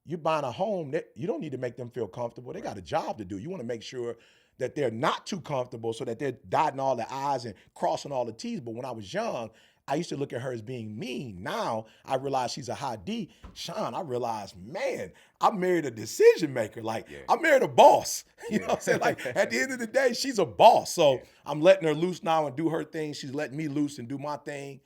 [SPEAKER 3] you're buying a home, that you don't need to make them feel comfortable. They got a job to do. You want to make sure that they're not too comfortable so that they're dotting all the I's and crossing all the T's. But when I was young, I used to look at her as being mean. Now I realize she's a high D. Shawn, I realized, man, I married a decision maker. Like, I married a boss. You know what I'm saying? Like, at the end of the day, she's a boss. So I'm letting her loose now and do her thing. She's letting me loose and do my thing.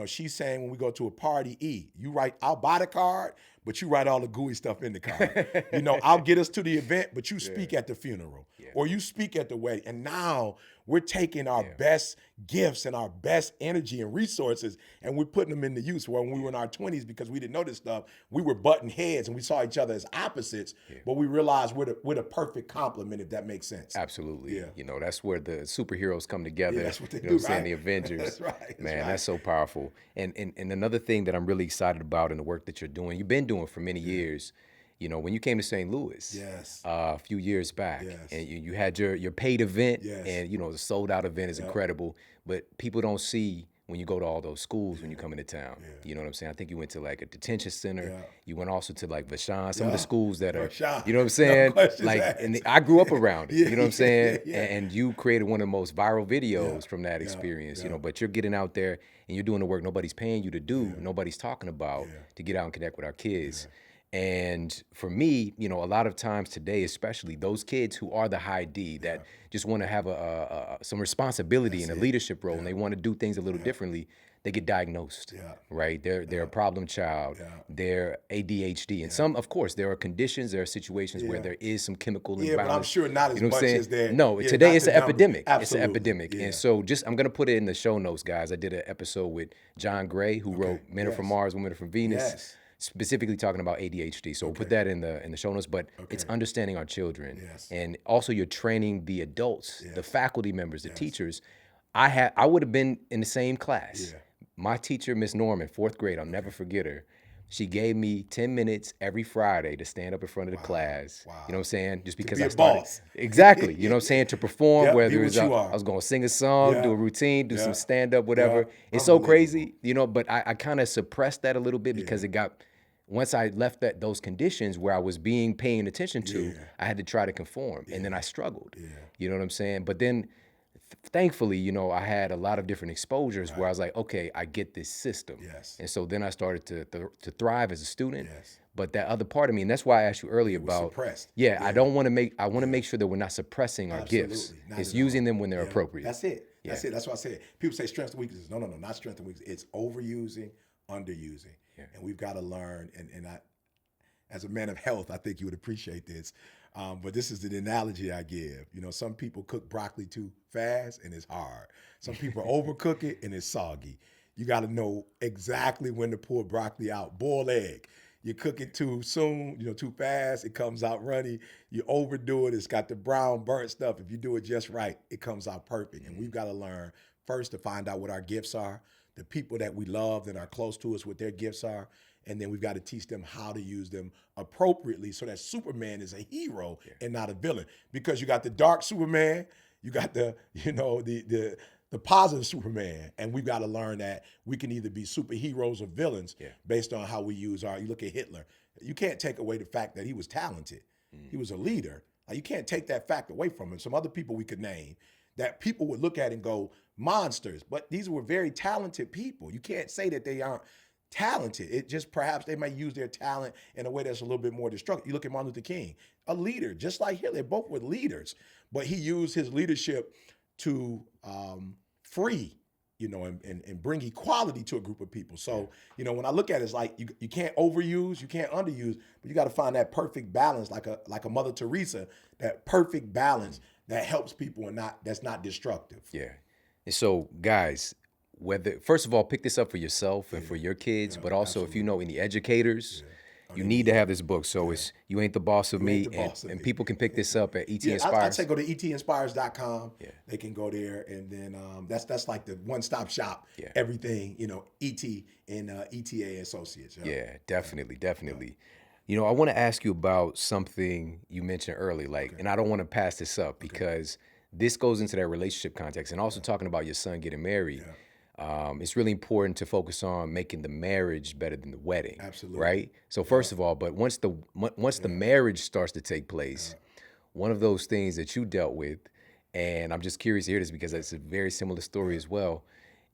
[SPEAKER 3] She's saying when we go to a party, you write, I'll buy the card, but you write all the gooey stuff in the card. I'll get us to the event, but you speak at the funeral or you speak at the wedding. And now we're taking our best gifts and our best energy and resources and we're putting them into use. When we were in our 20s, because we didn't know this stuff, we were butting heads and we saw each other as opposites, but we realized we're the perfect complement, if that makes sense.
[SPEAKER 1] Absolutely.
[SPEAKER 3] Yeah.
[SPEAKER 1] That's where the superheroes come together.
[SPEAKER 3] Yeah, that's what they
[SPEAKER 1] you know
[SPEAKER 3] do,
[SPEAKER 1] what I'm saying?
[SPEAKER 3] right?
[SPEAKER 1] The Avengers.
[SPEAKER 3] That's right.
[SPEAKER 1] Man, that's so powerful. And another thing that I'm really excited about in the work that you're doing, you've been doing for many years. When you came to St. Louis a few years back, and you had your paid event, and the sold out event is incredible, but people don't see when you go to all those schools when you come into town. You know what I'm saying? I think you went to like a detention center. You went also to like Vashon, some of the schools that are, you know what I'm saying? And I grew up around it, you know what I'm saying? And you created one of the most viral videos from that experience, but you're getting out there and you're doing the work nobody's paying you to do, nobody's talking about to get out and connect with our kids. And for me, a lot of times today, especially those kids who are the high D that just want to have some responsibility in a leadership role and they want to do things a little differently, they get diagnosed, right? They're a problem child, they're ADHD. And some, of course, there are conditions, there are situations where there is some chemical imbalance.
[SPEAKER 3] But I'm sure not as much as there.
[SPEAKER 1] No, today it's an epidemic.
[SPEAKER 3] Absolutely.
[SPEAKER 1] It's an epidemic. And so I'm going to put it in the show notes, guys. I did an episode with John Gray, who wrote Men Are From Mars, Women Are From Venus. Specifically talking about ADHD. So we'll put that in the show notes, but it's understanding our children. And also you're training the adults, the faculty members, the teachers. I would have been in the same class. My teacher, Miss Norman, 4th grade, I'll never forget her. She gave me 10 minutes every Friday to stand up in front of the class. You know what I'm saying? Just because I started.
[SPEAKER 3] Boss.
[SPEAKER 1] Exactly. You know what I'm saying? To perform, whether it was I was going to sing a song, do a routine, do some stand-up, whatever. It's so crazy, but I kind of suppressed that a little bit because it got... Once I left those conditions where I was paying attention to, I had to try to conform, and then I struggled. You know what I'm saying? But then, thankfully, I had a lot of different exposures where I was like, okay, I get this system. And so then I started to thrive as a student. But that other part of me, and that's why I asked you earlier about
[SPEAKER 3] suppressed.
[SPEAKER 1] I want to make sure that we're not suppressing our gifts. It's using them when they're appropriate.
[SPEAKER 3] That's it. That's it. That's why I said people say strengths and weaknesses. No, not strength and weaknesses. It's overusing, underusing. And we've got to learn, and I, as a man of health, I think you would appreciate this, but this is the analogy I give. Some people cook broccoli too fast and it's hard. Some people overcook it and it's soggy. You got to know exactly when to pull broccoli out. Boiled egg. You cook it too soon, too fast, it comes out runny. You overdo it, it's got the brown burnt stuff. If you do it just right, it comes out perfect. And we've got to learn first to find out what our gifts are, the people that we love that are close to us, what their gifts are, and then we've got to teach them how to use them appropriately so that Superman is a hero and not a villain. Because you got the dark Superman, you got the positive Superman, and we've got to learn that we can either be superheroes or villains based on how we use you look at Hitler. You can't take away the fact that he was talented. He was a leader. You can't take that fact away from him. Some other people we could name that people would look at and go, monsters, but these were very talented people. You can't say that they aren't talented. It just perhaps they might use their talent in a way that's a little bit more destructive. You look at Martin Luther King, a leader, just like Hitler. They both were leaders, but he used his leadership to free, and bring equality to a group of people. So, when I look at it, it's like you can't overuse, you can't underuse, but you got to find that perfect balance, like a Mother Teresa, that perfect balance that helps people and that's not destructive.
[SPEAKER 1] And so, guys, first of all, pick this up for yourself and for your kids, but also if you know any educators, you need to have this book. So it's You Ain't the Boss of Me, and people can pick this up at ET Inspires.
[SPEAKER 3] I'd say go to etinspires.com. They can go there, and then that's like the one-stop shop. Everything, ET and ETA Associates.
[SPEAKER 1] Definitely. I want to ask you about something you mentioned earlier, and I don't want to pass this up because this goes into that relationship context, and also talking about your son getting married. It's really important to focus on making the marriage better than the wedding.
[SPEAKER 3] Absolutely.
[SPEAKER 1] Right? So first of all, but once the marriage starts to take place, one of those things that you dealt with, and I'm just curious to hear this because it's a very similar story as well,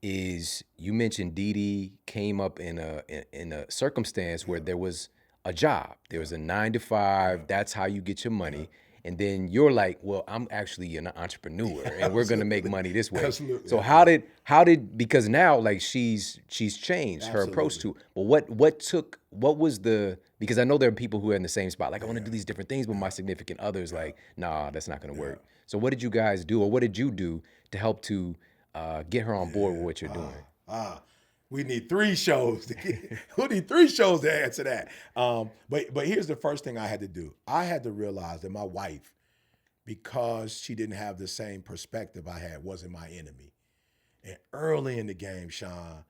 [SPEAKER 1] is you mentioned Dee Dee came up in a circumstance where there was a job. There was a 9 to 5. That's how you get your money. and then you're like, well, I'm actually an entrepreneur, and we're gonna make money this way.
[SPEAKER 3] Absolutely.
[SPEAKER 1] So how did because now like she's changed her approach to, but what was the, because I know there are people who are in the same spot, like I want to do these different things, but my significant others like, nah, that's not gonna work. So what did you guys do, or what did you do to help to get her on board with what you're doing?
[SPEAKER 3] We need 3 shows. We need 3 shows to answer that. But here's the first thing I had to do. I had to realize that my wife, because she didn't have the same perspective I had, wasn't my enemy. And early in the game, Shawn,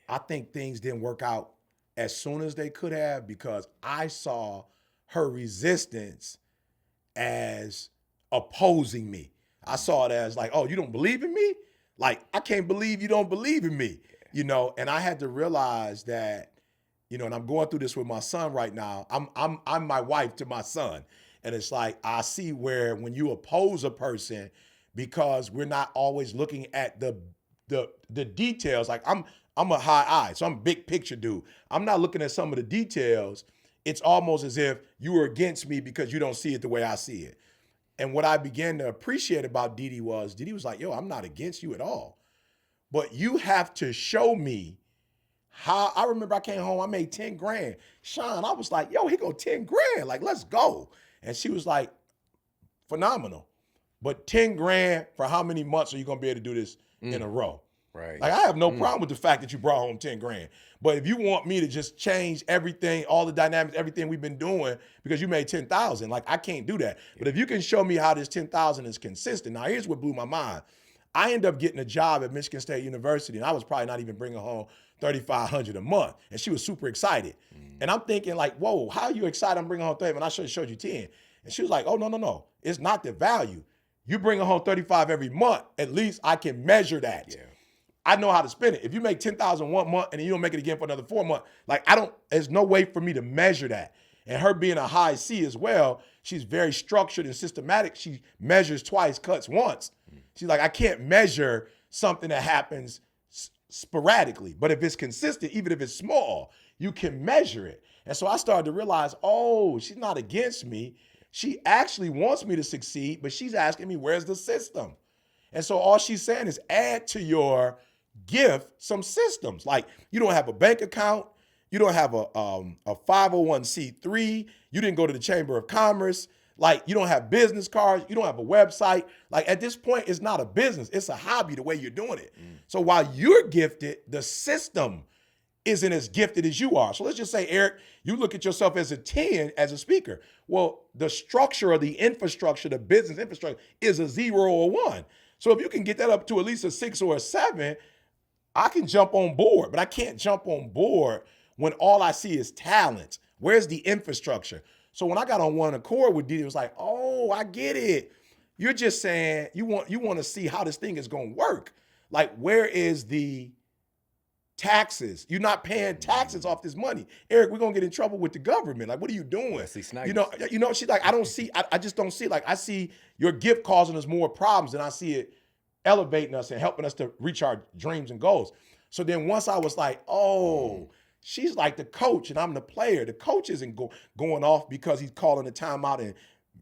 [SPEAKER 3] I think things didn't work out as soon as they could have because I saw her resistance as opposing me. I saw it as like, oh, you don't believe in me? Like, I can't believe you don't believe in me, and I had to realize that, and I'm going through this with my son right now. I'm my wife to my son. And it's like, I see where when you oppose a person, because we're not always looking at the details, like I'm a high eye, so I'm a big picture dude. I'm not looking at some of the details. It's almost as if you were against me because you don't see it the way I see it. And what I began to appreciate about Didi was like, yo, I'm not against you at all. But you have to show me how. I remember I came home, I made 10 grand. Shawn, I was like, yo, he go 10 grand. Like, let's go. And she was like, phenomenal. But 10 grand for how many months are you going to be able to do this in a row?
[SPEAKER 1] Right.
[SPEAKER 3] Like, I have no problem with the fact that you brought home 10 grand. But if you want me to just change everything, all the dynamics, everything we've been doing, because you made 10,000, like, I can't do that. But if you can show me how this 10,000 is consistent. Now, here's what blew my mind. I ended up getting a job at Michigan State University, and I was probably not even bringing home $3,500 a month. And she was super excited. And I'm thinking like, whoa, how are you excited I'm bringing home 30 when I should have showed you 10? And she was like, oh, no. It's not the value. You bring home 35 every month, at least I can measure that.
[SPEAKER 1] Yeah.
[SPEAKER 3] I know how to spend it. If you make 10,000 one month and then you don't make it again for another 4 months, like there's no way for me to measure that. And her being a high C as well, she's very structured and systematic. She measures twice, cuts once. She's like, I can't measure something that happens sporadically, but if it's consistent, even if it's small, you can measure it. And so I started to realize, oh, she's not against me. She actually wants me to succeed, but she's asking me, where's the system? And so all she's saying is add to your gift some systems. Like, you don't have a bank account. You don't have a 501c3. You didn't go to the Chamber of Commerce. Like, you don't have business cards. You don't have a website. Like, at this point, it's not a business. It's a hobby the way you're doing it. So while you're gifted, the system isn't as gifted as you are. So let's just say, Eric, you look at yourself as a 10 as a speaker. Well, the structure or the infrastructure, the business infrastructure is a 0 or 1. So if you can get that up to at least a 6 or a 7, I can jump on board, but I can't jump on board when all I see is talent. Where's the infrastructure? So when I got on one accord with Didi, it was like, oh, I get it. You're just saying you want to see how this thing is going to work. Like, where is the taxes? You're not paying taxes off this money. Eric, we're going to get in trouble with the government. Like, what are you doing?
[SPEAKER 1] Wesley Snipes.
[SPEAKER 3] She's like, I just don't see it. Like, I see your gift causing us more problems than I see it elevating us and helping us to reach our dreams and goals. So then once I was like, oh, she's like the coach and I'm the player. The coach isn't going off because he's calling a timeout and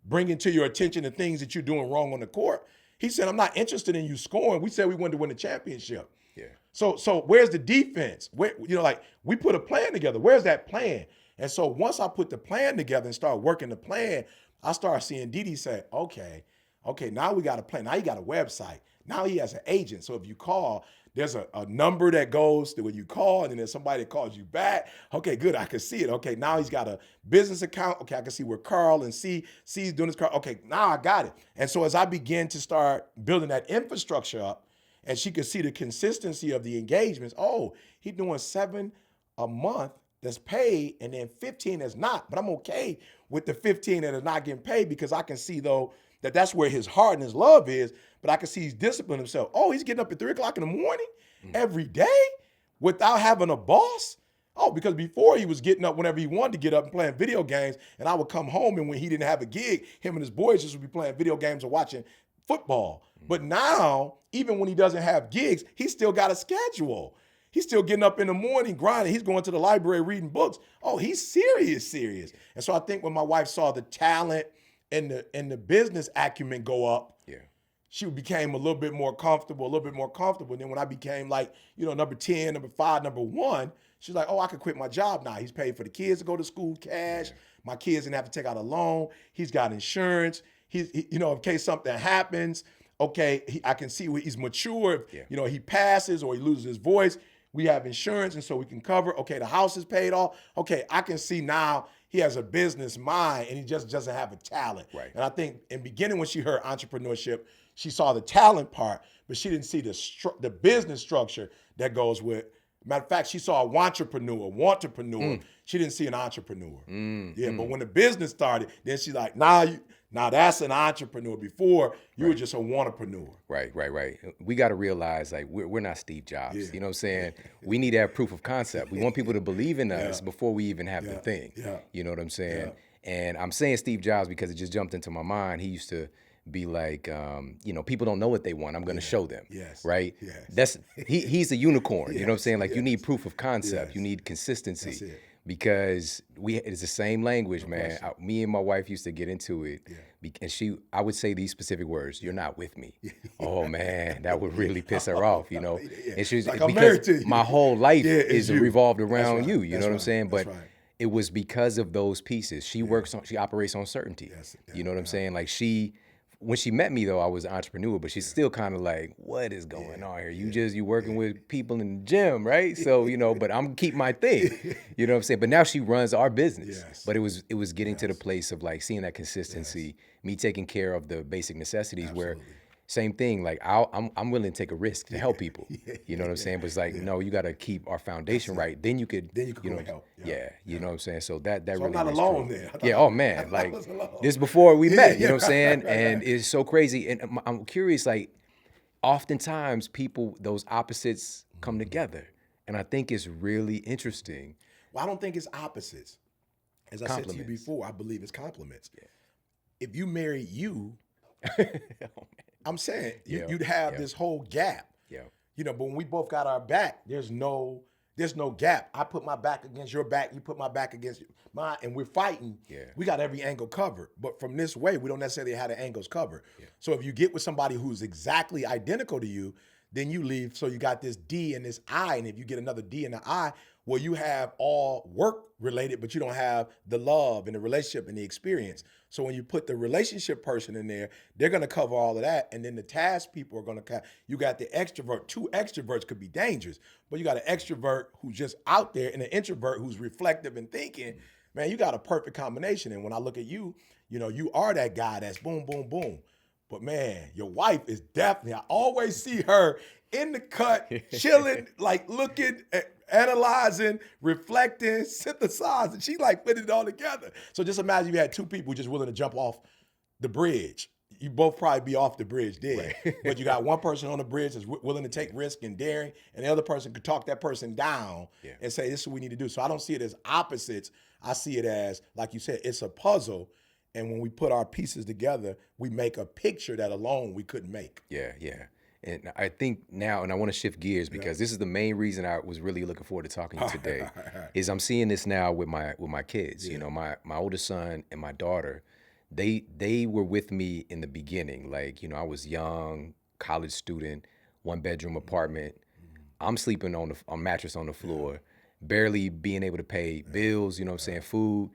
[SPEAKER 3] bringing to your attention the things that you're doing wrong on the court. He said, I'm not interested in you scoring. We said we wanted to win the championship.
[SPEAKER 1] Yeah.
[SPEAKER 3] So where's the defense? We put a plan together. Where's that plan? And so once I put the plan together and started working the plan, I started seeing Didi say, okay, now we got a plan. Now he got a website. Now he has an agent. So if you call, there's a number that goes to when you call, and then there's somebody that calls you back. Okay, good. I can see it. Okay, now he's got a business account. Okay, I can see where Carl and C's doing his car. Okay, now I got it. And so as I began to start building that infrastructure up, and she could see the consistency of the engagements. Oh, he's doing 7 a month that's paid, and then 15 that's not. But I'm okay with the 15 that is not getting paid because I can see, though, that that's where his heart and his love is. But I can see he's disciplined himself. Oh, he's getting up at 3 o'clock in the morning every day without having a boss. Oh, because before he was getting up whenever he wanted to get up and playing video games, and I would come home, and when he didn't have a gig, him and his boys just would be playing video games or watching football. But now, even when he doesn't have gigs, he's still got a schedule. He's still getting up in the morning, grinding. He's going to the library reading books. Oh, he's serious. And so I think when my wife saw the talent and the business acumen go up,
[SPEAKER 1] Yeah.
[SPEAKER 3] she became a little bit more comfortable. And then when I became like, number 10, number 5, number 1, she's like, oh, I can quit my job now. He's paid for the kids to go to school, cash.
[SPEAKER 1] Yeah.
[SPEAKER 3] My kids didn't have to take out a loan. He's got insurance. In case something happens, okay, I can see he's mature. If,
[SPEAKER 1] Yeah.
[SPEAKER 3] He passes or he loses his voice, we have insurance, and so we can cover. Okay, the house is paid off. Okay, I can see now he has a business mind, and he just doesn't have a talent.
[SPEAKER 1] Right.
[SPEAKER 3] And I think in the beginning when she heard entrepreneurship, she saw the talent part, but she didn't see the business structure that goes with. Matter of fact, she saw a wantrepreneur. She didn't see an entrepreneur. But when the business started, then she's like, now that's an entrepreneur. Before, you were just a wantrepreneur.
[SPEAKER 1] Right. We got to realize, like, we're not Steve Jobs.
[SPEAKER 3] Yeah.
[SPEAKER 1] You know what I'm saying? We need to have proof of concept. We want people to believe in us before we even have the thing.
[SPEAKER 3] Yeah.
[SPEAKER 1] You know what I'm saying?
[SPEAKER 3] Yeah.
[SPEAKER 1] And I'm saying Steve Jobs because it just jumped into my mind. He used to be like, people don't know what they want. I'm going to show them.
[SPEAKER 3] Yes.
[SPEAKER 1] Right?
[SPEAKER 3] Yes.
[SPEAKER 1] He's a unicorn. You know what I'm saying? Like,
[SPEAKER 3] Yes.
[SPEAKER 1] you need proof of concept.
[SPEAKER 3] Yes.
[SPEAKER 1] You need consistency.
[SPEAKER 3] That's it.
[SPEAKER 1] Because it's the same language, man.
[SPEAKER 3] question.
[SPEAKER 1] Me and my wife used to get into it,
[SPEAKER 3] Yeah.
[SPEAKER 1] and I would say these specific words: "You're not with me." Oh man, that would really piss her off,
[SPEAKER 3] Yeah.
[SPEAKER 1] And she's
[SPEAKER 3] Like, I'm
[SPEAKER 1] because
[SPEAKER 3] married to you.
[SPEAKER 1] my whole life
[SPEAKER 3] is you.
[SPEAKER 1] revolved
[SPEAKER 3] That's
[SPEAKER 1] around
[SPEAKER 3] right.
[SPEAKER 1] you. You
[SPEAKER 3] That's
[SPEAKER 1] know what I'm
[SPEAKER 3] right.
[SPEAKER 1] saying?
[SPEAKER 3] That's
[SPEAKER 1] But
[SPEAKER 3] right.
[SPEAKER 1] it was because of those pieces. She operates on certainty.
[SPEAKER 3] Yes.
[SPEAKER 1] You know what I'm saying? Like when she met me though, I was an entrepreneur, but she's still kind of like, what is going on here? You working with people in the gym, right? So, but I'm gonna keep my thing. You know what I'm saying? But now she runs our business.
[SPEAKER 3] Yes.
[SPEAKER 1] But it was getting to the place of like seeing that consistency, me taking care of the basic necessities where same thing, like I'm willing to take a risk to help people. You know what I'm saying? But it's like, no, you got to keep our foundation right. Then you could
[SPEAKER 3] Then you could go and help.
[SPEAKER 1] Yeah, you know what I'm saying? So that
[SPEAKER 3] So
[SPEAKER 1] really
[SPEAKER 3] I'm not
[SPEAKER 1] rings
[SPEAKER 3] alone
[SPEAKER 1] true.
[SPEAKER 3] there.
[SPEAKER 1] Yeah, oh man, like
[SPEAKER 3] was alone.
[SPEAKER 1] this before we met, you know what I'm saying?
[SPEAKER 3] right.
[SPEAKER 1] And it's so crazy. And I'm curious, like oftentimes those opposites come together. And I think it's really interesting.
[SPEAKER 3] Well, I don't think it's opposites. As I said to you
[SPEAKER 1] Compliments.
[SPEAKER 3] before, I believe it's compliments. Yeah. If you marry you, I'm saying
[SPEAKER 1] Yeah.
[SPEAKER 3] you'd have
[SPEAKER 1] Yeah.
[SPEAKER 3] this whole gap.
[SPEAKER 1] Yeah.
[SPEAKER 3] But when we both got our back, there's no gap. I put my back against your back, you put my back against mine, and we're fighting.
[SPEAKER 1] Yeah.
[SPEAKER 3] We got every angle covered. But from this way, we don't necessarily have the angles covered. Yeah. So if you get with somebody who's exactly identical to you, then you leave. So you got this D and this I, and if you get another D and an I, well, you have all work related, but you don't have the love and the relationship and the experience. So when you put the relationship person in there, they're going to cover all of that. And then the task people are going to, you got the extrovert. 2 extroverts could be dangerous, but you got an extrovert who's just out there and an introvert who's reflective and thinking. Man, you got a perfect combination. And when I look at you, you are that guy that's boom, boom, boom. But man, your wife is definitely, I always see her in the cut, chilling, like looking, analyzing, reflecting, synthesizing. She like putting it all together. So just imagine you had 2 people just willing to jump off the bridge. You both probably be off the bridge dead. Right. But you got one person on the bridge that's willing to take risk and daring, and the other person could talk that person down and say, this is what we need to do. So I don't see it as opposites. I see it as, like you said, it's a puzzle. And when we put our pieces together, we make a picture that alone we couldn't make.
[SPEAKER 1] Yeah. And I think now, and I want to shift gears because this is the main reason I was really looking forward to talking to you today, is I'm seeing this now with my kids. Yeah. My oldest son and my daughter, they were with me in the beginning. Like, I was young, college student, 1-bedroom apartment. I'm sleeping on a mattress on the floor, barely being able to pay bills, food.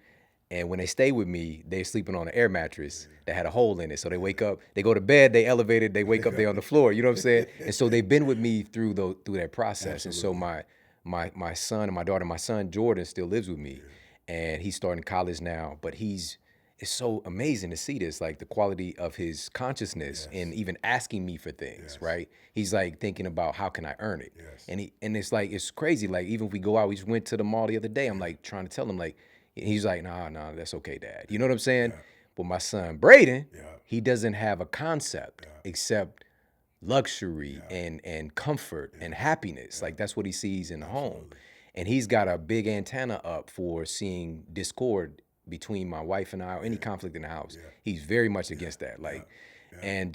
[SPEAKER 1] And when they stay with me, they're sleeping on an air mattress that had a hole in it. So they wake up, they go to bed, they elevated, they wake up, they on the floor. You know what I'm saying? And so they've been with me through that process. Absolutely. And so my son and my daughter, my son Jordan still lives with me, and he's starting college now. But it's so amazing to see this, like the quality of his consciousness and even asking me for things. Right? He's like thinking about how can I earn it, and it's like it's crazy. Like even if we go out, we just went to the mall the other day. I'm like trying to tell him like. He's like, nah, that's okay, Dad. You know what I'm saying? Yeah. But my son, Braden, he doesn't have a concept except luxury and comfort and happiness. Like that's what he sees in the home. And he's got a big antenna up for seeing discord between my wife and I or any conflict in the house. Yeah. He's very much against that. Like, and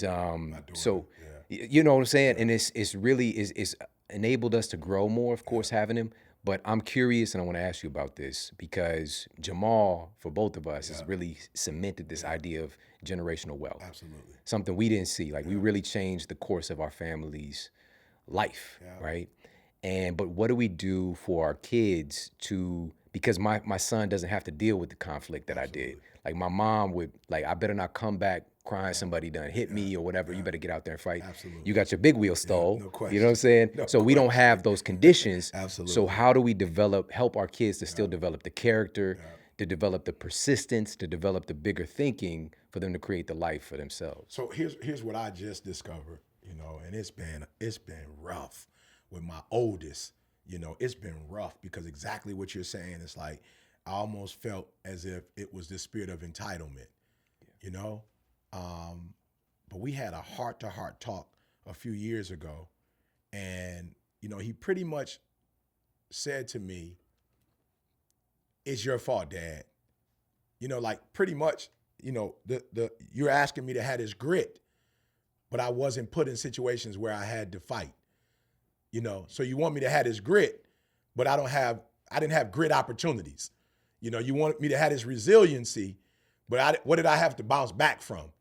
[SPEAKER 1] so, you know what I'm saying? And it's really it's enabled us to grow more, of course, having him. But I'm curious, and I want to ask you about this because Jamal, for both of us, has really cemented this idea of generational wealth.
[SPEAKER 3] Absolutely.
[SPEAKER 1] Something we didn't see. Like we really changed the course of our family's life, right? But what do we do for our kids because my son doesn't have to deal with the conflict that I did. Like my mom would, like, I better not come back crying somebody done hit me or whatever. You better get out there and fight.
[SPEAKER 3] Absolutely.
[SPEAKER 1] You got your big wheel stole.
[SPEAKER 3] no question.
[SPEAKER 1] You know what I'm saying?
[SPEAKER 3] No
[SPEAKER 1] So we don't
[SPEAKER 3] question.
[SPEAKER 1] have those conditions.
[SPEAKER 3] Absolutely.
[SPEAKER 1] So how do we help our kids to still develop the character, to develop the persistence, to develop the bigger thinking for them to create the life for themselves?
[SPEAKER 3] So here's what I just discovered, and it's been rough with my oldest. It's been rough because exactly what you're saying is like I almost felt as if it was the spirit of entitlement, but we had a heart-to-heart talk a few years ago, and he pretty much said to me, "It's your fault, Dad." Like pretty much, you're asking me to have this grit, but I wasn't put in situations where I had to fight. So you want me to have this grit, but I didn't have grit opportunities. You want me to have this resiliency, but what did I have to bounce back from?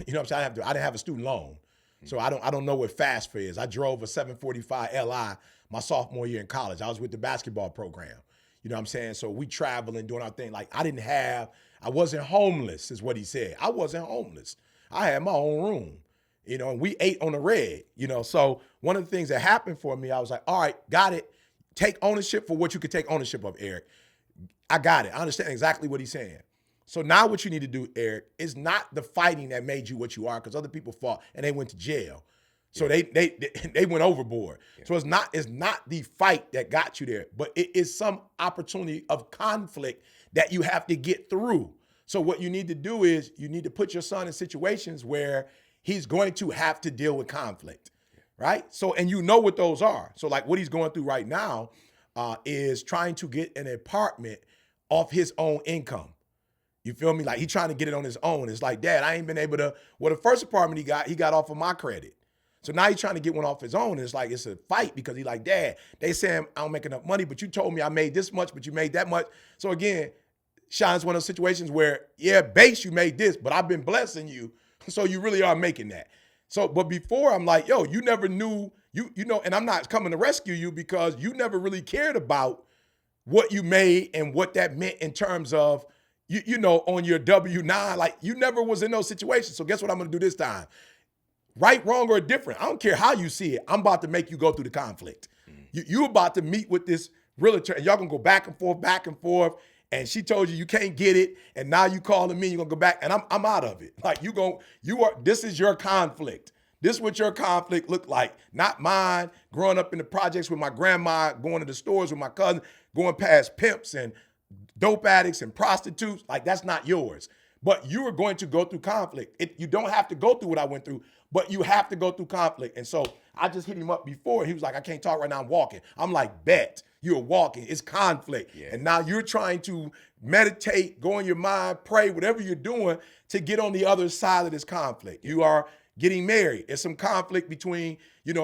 [SPEAKER 3] What I'm saying? I didn't have a student loan. So I don't know what FAFSA is. I drove a 745 Li my sophomore year in college. I was with the basketball program. You know what I'm saying? So we traveling, doing our thing. Like I wasn't homeless is what he said. I wasn't homeless. I had my own room, and we ate on the red, So one of the things that happened for me, I was like, all right, got it. Take ownership for what you could take ownership of, Eric. I got it. I understand exactly what he's saying. So now what you need to do, Eric, is not the fighting that made you what you are, because other people fought and they went to jail. So they went overboard. Yeah. So it's not the fight that got you there, but it is some opportunity of conflict that you have to get through. So what you need to do is you need to put your son in situations where he's going to have to deal with conflict, right? So, and you know what those are. So like what he's going through right now is trying to get an apartment off his own income. You feel me? Like he's trying to get it on his own. It's like, Dad, I ain't been able to, the first apartment he got off of my credit. So now he's trying to get one off his own. And it's like, it's a fight because he's like, Dad, they saying I don't make enough money, but you told me I made this much, but you made that much. So again, Shawn's one of those situations where, base, you made this, but I've been blessing you. So you really are making that. So, but before I'm like, yo, you never knew, and I'm not coming to rescue you because you never really cared about what you made and what that meant in terms of, on your W-9, like you never was in those situations. So guess what I'm going to do this time? Right, wrong, or different. I don't care how you see it. I'm about to make you go through the conflict. You about to meet with this realtor and y'all going to go back and forth. And she told you can't get it. And now you calling me, you're going to go back and I'm out of it. Like this is your conflict. This is what your conflict looked like. Not mine, growing up in the projects with my grandma, going to the stores with my cousin, going past pimps and dope addicts and prostitutes. Like that's not yours. But you are going to go through conflict. You don't have to go through what I went through, but you have to go through conflict. And so I just hit him up before. He was like, I can't talk right now. I'm walking. I'm like, bet. You're walking. It's conflict. Yeah. And now you're trying to meditate, go in your mind, pray, whatever you're doing to get on the other side of this conflict. You are getting married. It's some conflict between,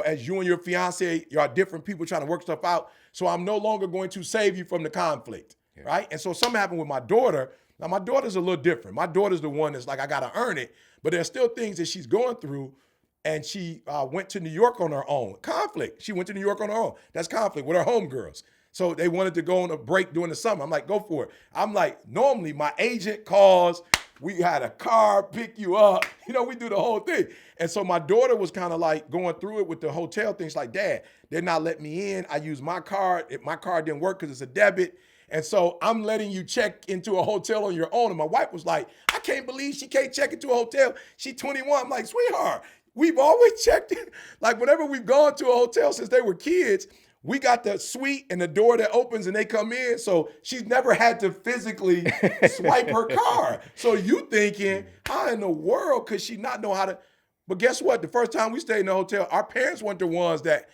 [SPEAKER 3] as you and your fiance, you are different people trying to work stuff out. So I'm no longer going to save you from the conflict, right? And so something happened with my daughter. Now, my daughter's a little different. My daughter's the one that's like, I got to earn it. But there's still things that she's going through. And she went to New York on her own. Conflict. She went to New York on her own. That's conflict with her homegirls. So they wanted to go on a break during the summer. I'm like, go for it. I'm like, normally my agent calls. We had a car pick you up. We do the whole thing. And so my daughter was kind of like going through it with the hotel things like, Dad, they're not letting me in. I use my card. My card didn't work because it's a debit. And so I'm letting you check into a hotel on your own. And my wife was like, I can't believe she can't check into a hotel. She's 21. I'm like, sweetheart, we've always checked in. Like whenever we've gone to a hotel since they were kids, we got the suite and the door that opens and they come in. So she's never had to physically swipe her card. So you thinking, how in the world could she not know how to? But guess what? The first time we stayed in the hotel, our parents weren't the ones that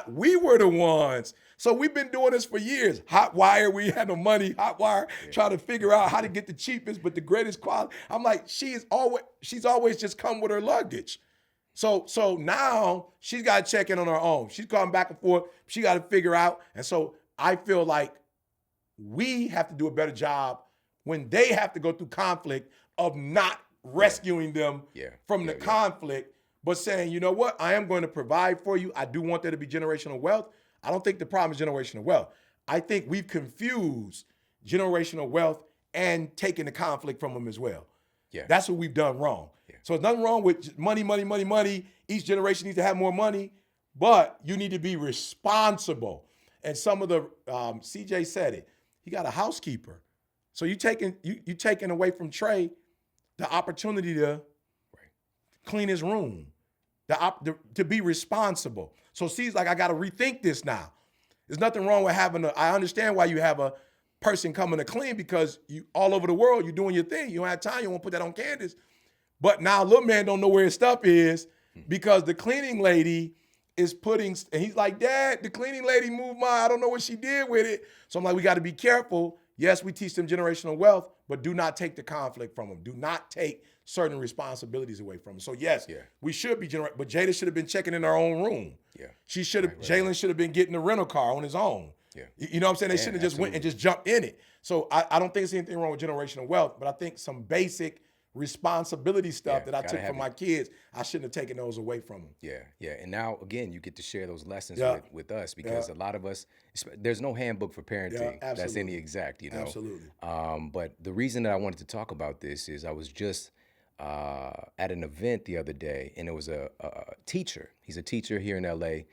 [SPEAKER 3] we were the ones. So we've been doing this for years. Hot wire, we had no money, hot wire, trying to figure out how to get the cheapest, but the greatest quality. I'm like, she's always just come with her luggage. So now she's got to check in on her own. She's going back and forth. She got to figure out. And so I feel like we have to do a better job when they have to go through conflict of not rescuing them from the
[SPEAKER 1] Yeah.
[SPEAKER 3] conflict, but saying, you know what, I am going to provide for you. I do want there to be generational wealth. I don't think the problem is generational wealth. I think we've confused generational wealth and taking the conflict from them as well.
[SPEAKER 1] Yeah.
[SPEAKER 3] That's what we've done wrong. Yeah. So there's nothing wrong with money, money, money, money. Each generation needs to have more money, but you need to be responsible. And some of the, CJ said it, he got a housekeeper. So you taking away from Trey the opportunity to clean his room, to be responsible. So C's like, I got to rethink this now. There's nothing wrong with I understand why you have a person coming to clean, because you all over the world, you're doing your thing. You don't have time. You won't put that on Candace. But now little man don't know where his stuff is because the cleaning lady is and he's like, Dad, the cleaning lady moved mine. I don't know what she did with it. So I'm like, we got to be careful. Yes, we teach them generational wealth, but do not take the conflict from them. Do not take certain responsibilities away from them. So yes, we should be but Jada should have been checking in her own room. Yeah. She should have, Jalen should have been getting a rental car on his own. Yeah. You know what I'm saying? They shouldn't have just went and just jumped in it. So I don't think there's anything wrong with generational wealth, but I think some basic responsibility stuff that I took from my kids, I shouldn't have taken those away from them.
[SPEAKER 1] Yeah, yeah. And now, again, you get to share those lessons with us, because a lot of us, there's no handbook for parenting that's any exact, you know.
[SPEAKER 3] Absolutely.
[SPEAKER 1] But the reason that I wanted to talk about this is I was just at an event the other day, and it was a teacher. He's a teacher here in LA,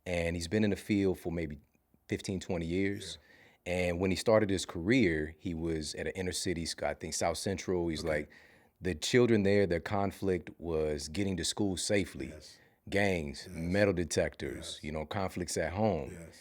[SPEAKER 1] and he's been in the field for maybe 15, 20 years. Yeah. And when he started his career, he was at an inner city, I think South Central. He's like, the children there, their conflict was getting to school safely. Yes. Gangs, metal detectors, you know, conflicts at home. Yes.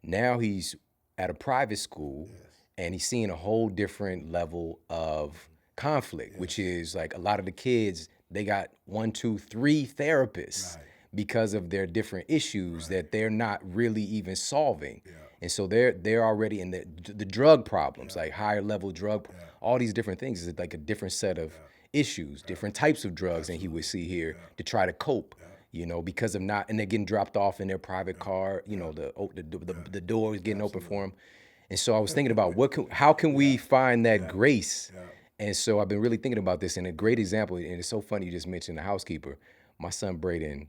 [SPEAKER 1] Now he's at a private school, and he's seeing a whole different level of conflict, which is like a lot of the kids, they got 1, 2, 3 therapists because of their different issues that they're not really even solving. Yeah. And so they're already in the drug problems, like higher level drug, all these different things is like a different set of issues, different types of drugs than he would see here to try to cope, you know, because of and they're getting dropped off in their private car, you know, the door is getting open for them. And so I was thinking about how can we find that grace? And so I've been really thinking about this, and a great example, and it's so funny you just mentioned the housekeeper. My son Braden,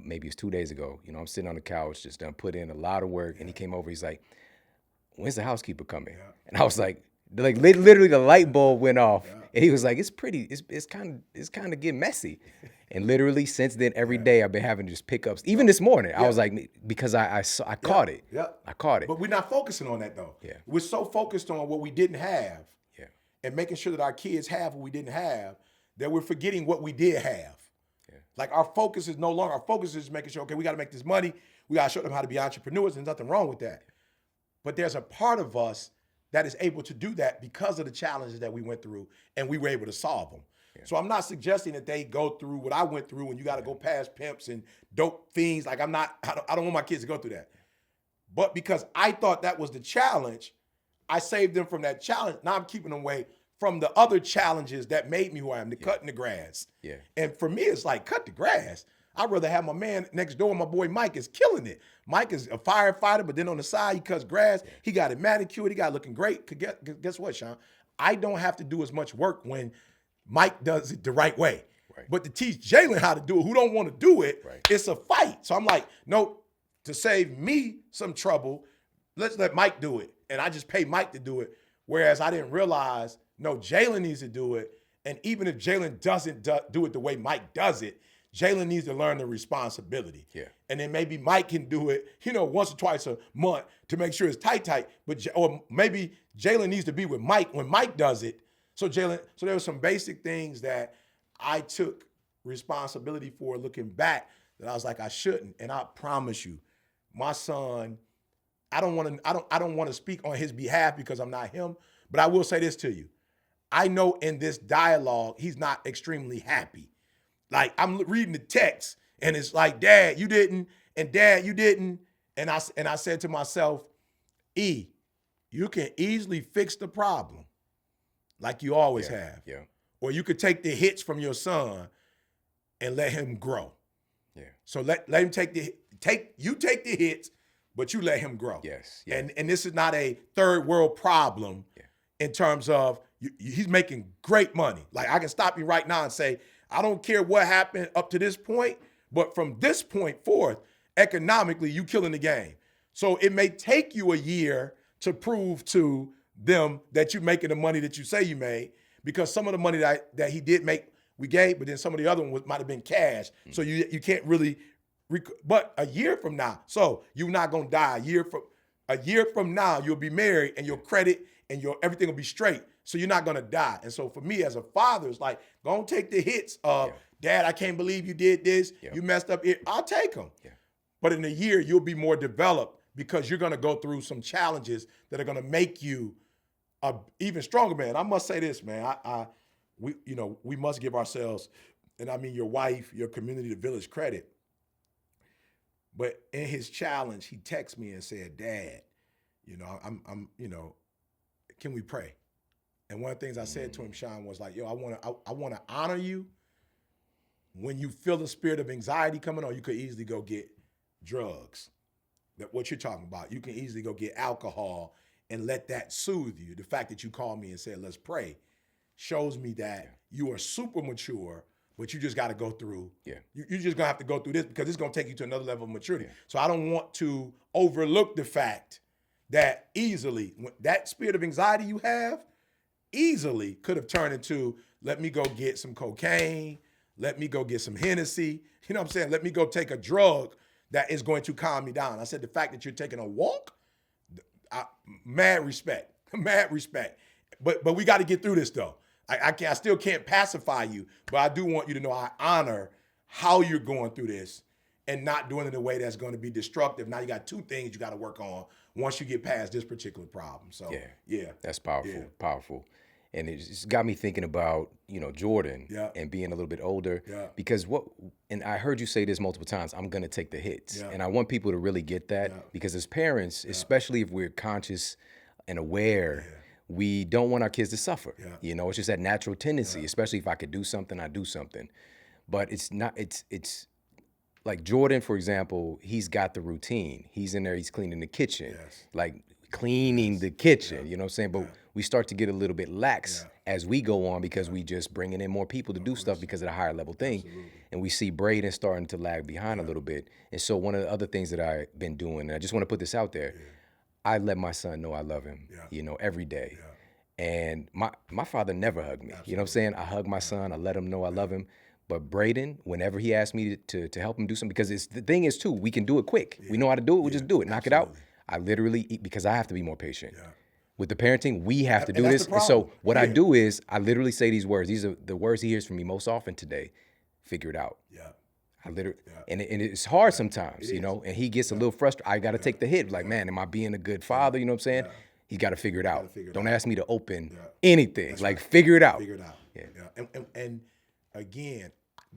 [SPEAKER 1] maybe it's 2 days ago, you know, I'm sitting on the couch, just done put in a lot of work, and he came over, he's like, when's the housekeeper coming? And I was like literally the light bulb went off, and he was like, it's kind of getting messy. And literally since then, every day I've been having just pickups. Even this morning, I was like, because I caught it. Yeah. I caught it.
[SPEAKER 3] But we're not focusing on that though. Yeah. We're so focused on what we didn't have and making sure that our kids have what we didn't have, that we're forgetting what we did have. Yeah. Like our focus is no longer, our focus is making sure, okay, we got to make this money. We got to show them how to be entrepreneurs. There's nothing wrong with that. But there's a part of us that is able to do that because of the challenges that we went through, and we were able to solve them. Yeah. So I'm not suggesting that they go through what I went through, and you got to go past pimps and dope fiends. Like I don't want my kids to go through that. But because I thought that was the challenge, I saved them from that challenge. Now I'm keeping them away from the other challenges that made me who I am, cutting the grass. Yeah. And for me, it's like, cut the grass. I'd rather have my man next door, my boy Mike is killing it. Mike is a firefighter, but then on the side, he cuts grass. He got it manicured. He got it looking great. Guess what, Shawn? I don't have to do as much work when Mike does it the right way. Right. But to teach Jalen how to do it, who don't want to do it, it's a fight. So I'm like, no, to save me some trouble, let's let Mike do it. And I just pay Mike to do it. Whereas I didn't realize, no, Jalen needs to do it. And even if Jalen doesn't do it the way Mike does it, Jalen needs to learn the responsibility. Yeah. And then maybe Mike can do it, you know, once or twice a month to make sure it's tight. But or maybe Jalen needs to be with Mike when Mike does it. So there were some basic things that I took responsibility for looking back that I was like, I shouldn't. And I promise you, my son, I don't want to speak on his behalf because I'm not him, but I will say this to you. I know in this dialogue, he's not extremely happy. Like I'm reading the text and it's like, Dad, you didn't, and Dad, you didn't. And I said to myself, you can easily fix the problem like you always have. Yeah. Or you could take the hits from your son and let him grow. Yeah. So let him take the hits, but you let him grow. Yes. Yeah. And this is not a third world problem in terms of He's making great money. Like, I can stop you right now and say, I don't care what happened up to this point, but from this point forth, economically, you killing the game. So it may take you a year to prove to them that you're making the money that you say you made, because some of the money that he did make, we gave, but then some of the other one might have been cash. So you can't really, but a year from now, so you're not gonna die. A year from now, you'll be married and your credit and your everything will be straight. So you're not gonna die. And so for me as a father, it's like, go take the hits of, Dad, I can't believe you did this. You messed up here. I'll take them. But in a year, you'll be more developed because you're gonna go through some challenges that are gonna make you a even stronger man. I must say this, man. We must give ourselves, and I mean your wife, your community, the village, credit. But in his challenge, he texted me and said, Dad, can we pray? And one of the things I said to him, Shawn, was like, yo, I want to honor you. When you feel the spirit of anxiety coming on, you could easily go get drugs. That what you're talking about. You can easily go get alcohol and let that soothe you. The fact that you called me and said, let's pray, shows me that you are super mature, but you just got to go through. You're just going to have to go through this because it's going to take you to another level of maturity. So I don't want to overlook the fact that easily, that spirit of anxiety you have easily could have turned into, let me go get some cocaine, let me go get some Hennessy, you know what I'm saying? Let me go take a drug that is going to calm me down. I said, the fact that you're taking a walk, mad respect. But we got to get through this though. I still can't pacify you, but I do want you to know I honor how you're going through this and not doing it in a way that's going to be destructive. Now you got two things you got to work on once you get past this particular problem. So
[SPEAKER 1] that's powerful, powerful. And it's got me thinking about, Jordan and being a little bit older because and I heard you say this multiple times, I'm going to take the hits. And I want people to really get that because as parents, especially if we're conscious and aware, we don't want our kids to suffer. It's just that natural tendency, especially if I could do something, I do something. But it's not, it's like Jordan, for example, he's got the routine. He's in there, he's cleaning the kitchen, like cleaning the kitchen, you know what I'm saying? But we start to get a little bit lax as we go on because we just bringing in more people to do stuff because of the higher level thing. And we see Braden starting to lag behind a little bit. And so one of the other things that I've been doing, and I just want to put this out there, I let my son know I love him, every day. And my father never hugged me. You know what I'm saying? I hug my son, I let him know I love him. But Braden, whenever he asked me to help him do something, because the thing is too, we can do it quick. We know how to do it, we just do it, knock it out. I literally, because I have to be more patient. With the parenting, we have to do this. And so what I do is I literally say these words. These are the words he hears from me most often today. Figure it out. I literally, and it's hard sometimes, and he gets a little frustrated. I got to take the hit. Like, man, am I being a good father? You know what I'm saying? He's got to figure it out. Don't ask me to open anything. That's figure it out.
[SPEAKER 3] Figure it out. And again,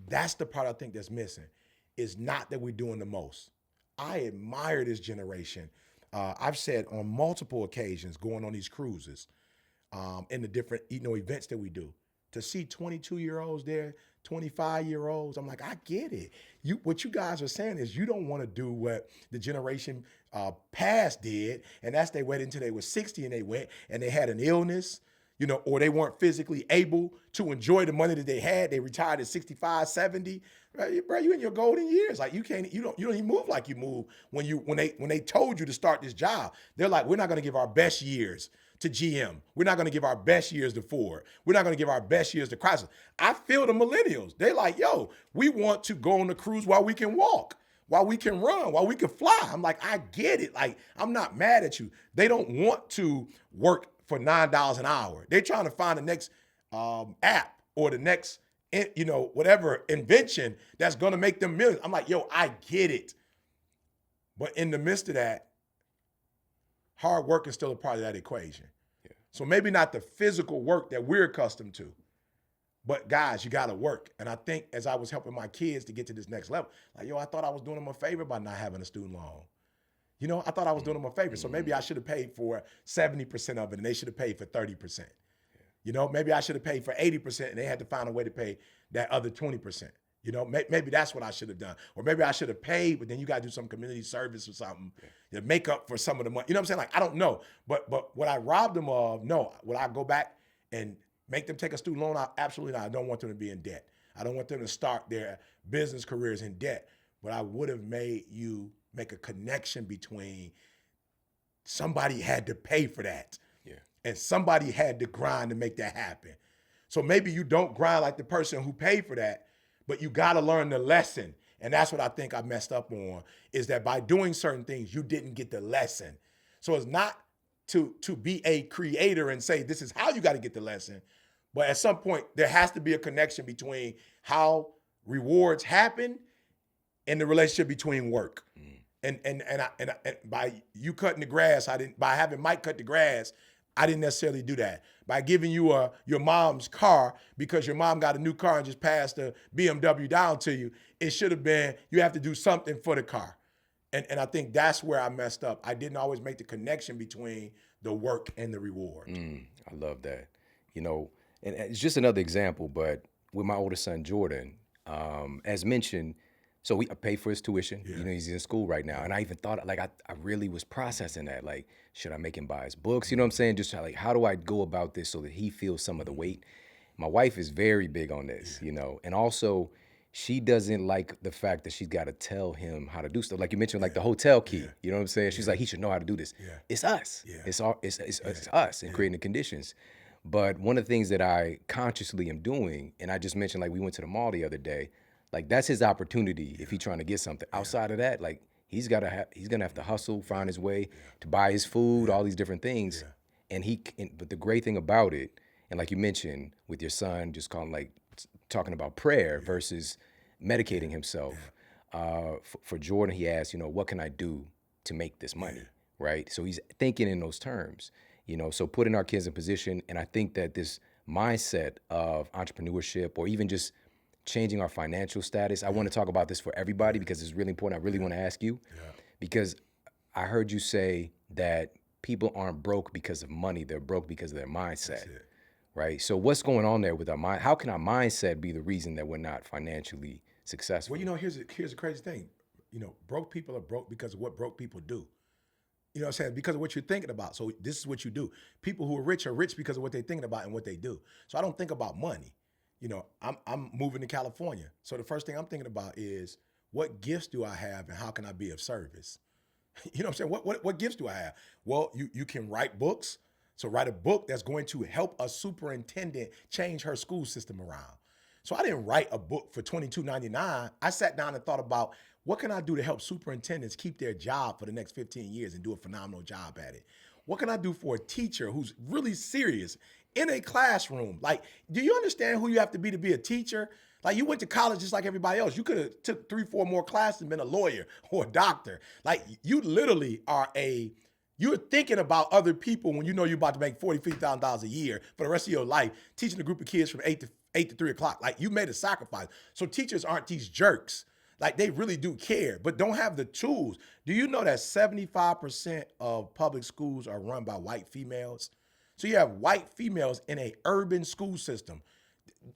[SPEAKER 3] that's the part I think that's missing. It's not that we're doing the most. I admire this generation. I've said on multiple occasions going on these cruises, in the different events that we do, to see 22-year-olds there, 25-year-olds, I'm like, I get it. What you guys are saying is you don't want to do what the generation past did, and that's they waited until they were 60 and they went and they had an illness, or they weren't physically able to enjoy the money that they had. They retired at 65, 70. Right, bro, you in your golden years. Like you don't even move like you move when they told you to start this job. They're like, we're not going to give our best years to GM. We're not going to give our best years to Ford. We're not going to give our best years to Chrysler. I feel the millennials. They're like, yo, we want to go on the cruise while we can walk, while we can run, while we can fly. I'm like, I get it. Like, I'm not mad at you. They don't want to work for $9 an hour. They're trying to find the next app or the next, whatever invention that's going to make them millions. I'm like, yo, I get it. But in the midst of that, hard work is still a part of that equation. So maybe not the physical work that we're accustomed to, but guys, you got to work. And I think as I was helping my kids to get to this next level, like, yo, I thought I was doing them a favor by not having a student loan. I thought I was doing them a favor. So maybe I should have paid for 70% of it and they should have paid for 30%. Maybe I should have paid for 80% and they had to find a way to pay that other 20%. Maybe that's what I should have done. Or maybe I should have paid, but then you got to do some community service or something to make up for some of the money. You know what I'm saying? Like, I don't know. But what I robbed them of, no. Would I go back and make them take a student loan out? Absolutely not. I don't want them to be in debt. I don't want them to start their business careers in debt. But I would have made you make a connection between somebody had to pay for that.
[SPEAKER 1] Yeah.
[SPEAKER 3] And somebody had to grind to make that happen. So maybe you don't grind like the person who paid for that, but you got to learn the lesson. And that's what I think I messed up on, is that by doing certain things, you didn't get the lesson. So it's not to be a creator and say, this is how you got to get the lesson. But at some point, there has to be a connection between how rewards happen and the relationship between work. And by you cutting the grass, by having Mike cut the grass, I didn't necessarily do that. By giving you your mom's car because your mom got a new car and just passed the BMW down to you, it should have been, you have to do something for the car. And I think that's where I messed up. I didn't always make the connection between the work and the reward.
[SPEAKER 1] I love that. And it's just another example, but with my older son, Jordan, as mentioned, so I pay for his tuition.
[SPEAKER 3] Yeah.
[SPEAKER 1] He's in school right now. And I even thought, like, I really was processing that. Like, should I make him buy his books? You know what I'm saying? Just like, how do I go about this so that he feels some of the weight? My wife is very big on this, and also she doesn't like the fact that she's got to tell him how to do stuff. Like you mentioned, like the hotel key, you know what I'm saying? She's like, he should know how to do this.
[SPEAKER 3] Yeah.
[SPEAKER 1] It's us.
[SPEAKER 3] Yeah.
[SPEAKER 1] It's us and creating the conditions. But one of the things that I consciously am doing, and I just mentioned, like, we went to the mall the other day, like, that's his opportunity if he's trying to get something. Outside of that, like, he's gonna have to hustle, find his way to buy his food, all these different things. But the great thing about it, and like you mentioned with your son, just talking about prayer versus medicating himself. For Jordan, he asked, what can I do to make this money, right? So he's thinking in those terms, so putting our kids in position. And I think that this mindset of entrepreneurship, or even just changing our financial status, I want to talk about this for everybody because it's really important. I really want to ask you, because I heard you say that people aren't broke because of money, they're broke because of their mindset, right? So what's going on there with our mind? How can our mindset be the reason that we're not financially successful?
[SPEAKER 3] Well, here's a crazy thing. Broke people are broke because of what broke people do. You know what I'm saying? Because of what you're thinking about. So this is what you do. People who are rich because of what they're thinking about and what they do. So I don't think about money. I'm moving to California. So the first thing I'm thinking about is, what gifts do I have and how can I be of service? You know what I'm saying? What gifts do I have? Well, you can write books. So write a book that's going to help a superintendent change her school system around. So I didn't write a book for $22.99. I sat down and thought about, what can I do to help superintendents keep their job for the next 15 years and do a phenomenal job at it? What can I do for a teacher who's really serious in a classroom? Like, do you understand who you have to be a teacher? Like, you went to college just like everybody else. You could have took 3-4 more classes and been a lawyer or a doctor. Like, you literally you're thinking about other people when you're about to make $40,000, $50,000 a year for the rest of your life, teaching a group of kids from 8 to 3 o'clock. Like, you made a sacrifice. So teachers aren't these jerks. Like, they really do care, but don't have the tools. Do you know that 75% of public schools are run by white females? So you have white females in an urban school system.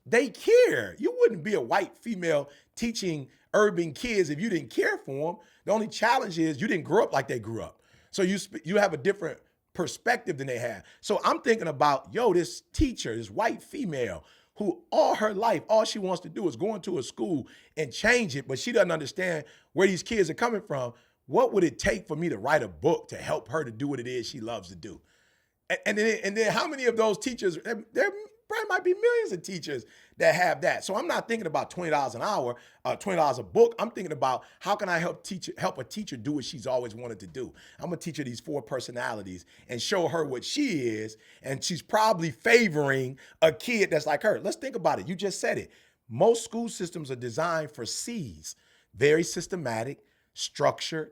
[SPEAKER 3] They care. You wouldn't be a white female teaching urban kids if you didn't care for them. The only challenge is you didn't grow up like they grew up. So you have a different perspective than they have. So I'm thinking about, this teacher, this white female, who all her life, all she wants to do is go into a school and change it, but she doesn't understand where these kids are coming from. What would it take for me to write a book to help her to do what it is she loves to do? And then how many of those teachers, there probably might be millions of teachers that have that. So I'm not thinking about $20 an hour, $20 a book. I'm thinking about, how can I help a teacher do what she's always wanted to do? I'm gonna teach her these 4 personalities and show her what she is. And she's probably favoring a kid that's like her. Let's think about it. You just said it. Most school systems are designed for C's, very systematic, structured.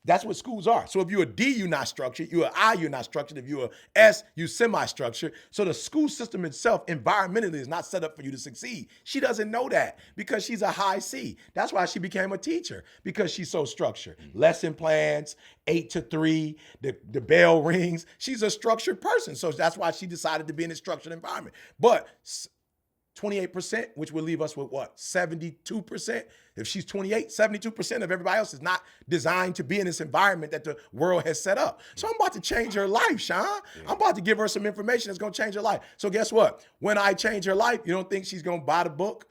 [SPEAKER 3] That's what schools are. So if you're a D, you're not structured. You're an I, you're not structured. If you're an S, you're semi-structured. So the school system itself, environmentally, is not set up for you to succeed. She doesn't know that because she's a high C. That's why she became a teacher, because she's so structured. Lesson plans, 8 to 3, the bell rings. She's a structured person. So that's why she decided to be in a structured environment. But 28%, which will leave us with what? 72% If she's 28, 72% of everybody else is not designed to be in this environment that the world has set up. So I'm about to change her life, Shawn. I'm about to give her some information that's going to change her life. So guess what? When I change her life, you don't think she's going to buy the book?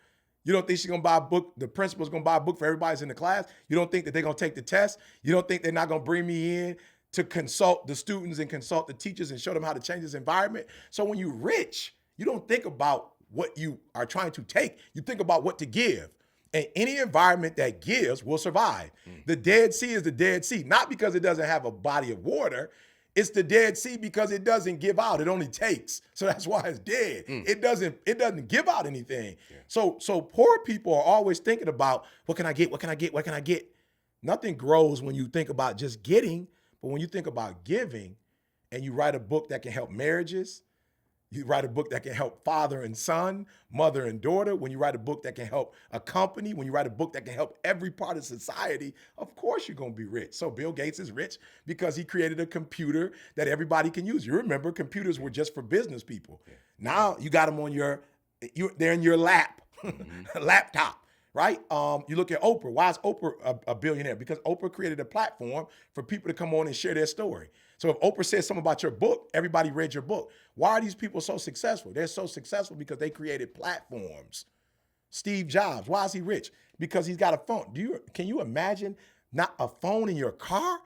[SPEAKER 3] You don't think she's going to buy a book? The principal's going to buy a book for everybody's in the class? You don't think that they're going to take the test? You don't think they're not going to bring me in to consult the students and consult the teachers and show them how to change this environment? So when you're rich, you don't think about what you are trying to take. You think about what to give. And any environment that gives will survive. The Dead Sea is the Dead Sea, not because it doesn't have a body of water. It's the Dead Sea because it doesn't give out. It only takes. So that's why it's dead. It doesn't give out anything. So poor people are always thinking about, what can I get? What can I get? What can I get? Nothing grows when you think about just getting, but when you think about giving, and you write a book that can help marriages, you write a book that can help father and son, mother and daughter, when you write a book that can help a company, when you write a book that can help every part of society, of course you're going to be rich. So Bill Gates is rich because he created a computer that everybody can use. You remember, computers were just for business people. Now you got them on they're in your laptop. Right? You look at Oprah. Why is Oprah a billionaire? Because Oprah created a platform for people to come on and share their story. So if Oprah says something about your book, everybody read your book. Why are these people so successful? They're so successful because they created platforms. Steve Jobs, why is he rich? Because he's got a phone. Can you imagine not a phone in your car?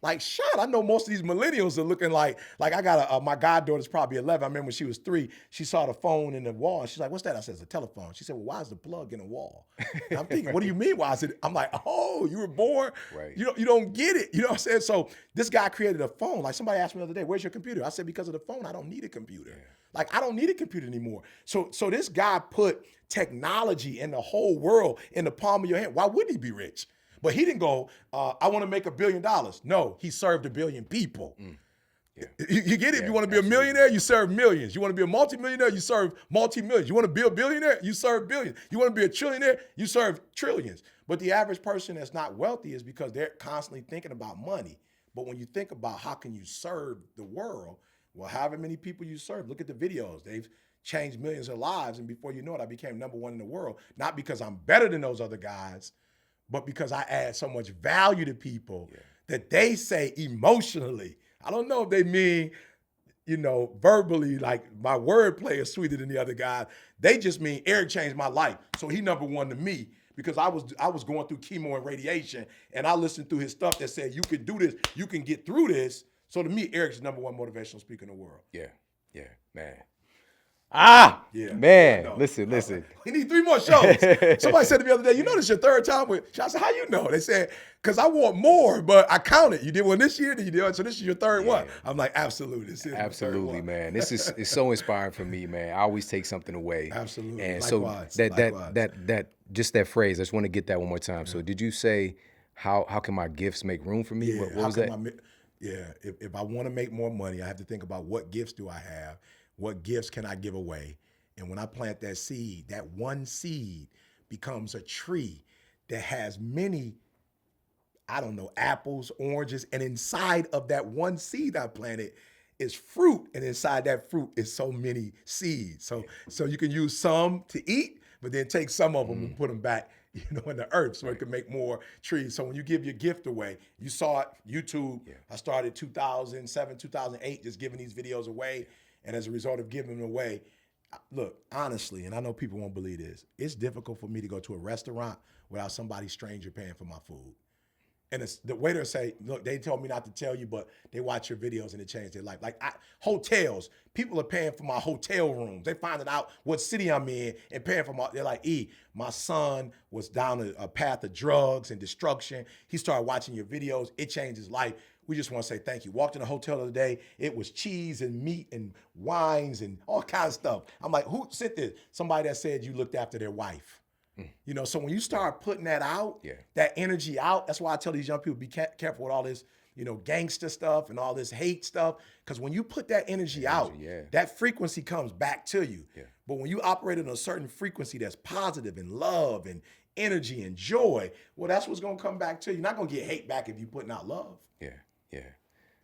[SPEAKER 3] Like, shut! I know most of these millennials are looking like I got my goddaughter's probably 11. I remember when she was 3, she saw the phone in the wall. And she's like, what's that? I said, it's a telephone. She said, well, why is the plug in the wall? And I'm thinking, what do you mean? Why is it? I'm like, oh, you were born.
[SPEAKER 1] Right.
[SPEAKER 3] You don't get it. You know what I'm saying? So this guy created a phone. Like somebody asked me the other day, where's your computer? I said, because of the phone, I don't need a computer. Yeah. Like, I don't need a computer anymore. So this guy put technology in the whole world in the palm of your hand. Why wouldn't he be rich? But he didn't go, I want to make $1 billion. No, he served 1 billion people. Yeah. You get it? If you want to be a millionaire, you serve millions. You want to be a multimillionaire, you serve multi-millions. You want to be a billionaire, you serve billions. You want to be a trillionaire, you serve trillions. But the average person that's not wealthy is because they're constantly thinking about money. But when you think about how can you serve the world, well, however many people you serve, look at the videos. They've changed millions of lives. And before you know it, I became #1 in the world. Not because I'm better than those other guys, but because I add so much value to people that they say emotionally. I don't know if they mean, verbally, like my wordplay is sweeter than the other guy. They just mean Eric changed my life. So he #1 to me because I was going through chemo and radiation, and I listened through his stuff that said, you can do this, you can get through this. So to me, Eric's #1 motivational speaker in the world.
[SPEAKER 1] Yeah, man.
[SPEAKER 3] Yeah.
[SPEAKER 1] Man, listen.
[SPEAKER 3] We need 3 more shows. Somebody said to me the other day, this is your 3rd time with Shawn. I said, how you know? They said, because I want more, but I counted. You did one this year, then you did, so this is your 3rd one. I'm like, absolutely. This is
[SPEAKER 1] absolutely, man. This is it's so inspiring for me, man. I always take something away.
[SPEAKER 3] Absolutely.
[SPEAKER 1] And
[SPEAKER 3] likewise,
[SPEAKER 1] so
[SPEAKER 3] likewise.
[SPEAKER 1] that just that phrase, I just want to get that one more time. So did you say, how can my gifts make room for me?
[SPEAKER 3] Yeah,
[SPEAKER 1] what was that?
[SPEAKER 3] If I want to make more money, I have to think about what gifts do I have? What gifts can I give away? And when I plant that seed, that one seed becomes a tree that has many, apples, oranges, and inside of that one seed I planted is fruit, and inside that fruit is so many seeds. So you can use some to eat, but then take some of them and put them back, in the earth so it can make more trees. So when you give your gift away, you saw it, YouTube, I started 2007, 2008, just giving these videos away. And as a result of giving them away, look, honestly, and I know people won't believe this, it's difficult for me to go to a restaurant without somebody stranger paying for my food. And the waiter say, look, they told me not to tell you, but they watch your videos and it changed their life. Like hotels, people are paying for my hotel rooms. They finding out what city I'm in and paying for they're like, my son was down a path of drugs and destruction. He started watching your videos. It changed his life. We just want to say thank you. Walked in the hotel the other day. It was cheese and meat and wines and all kinds of stuff. I'm like, who sent this? Somebody that said you looked after their wife. So when you start putting that out, that energy out, that's why I tell these young people, be careful with all this, gangster stuff and all this hate stuff. Because when you put that energy out, that frequency comes back to you. Yeah. But when you operate in a certain frequency that's positive and love and energy and joy, well, that's what's going to come back to you. You're not going to get hate back if you're putting out love.
[SPEAKER 1] Yeah.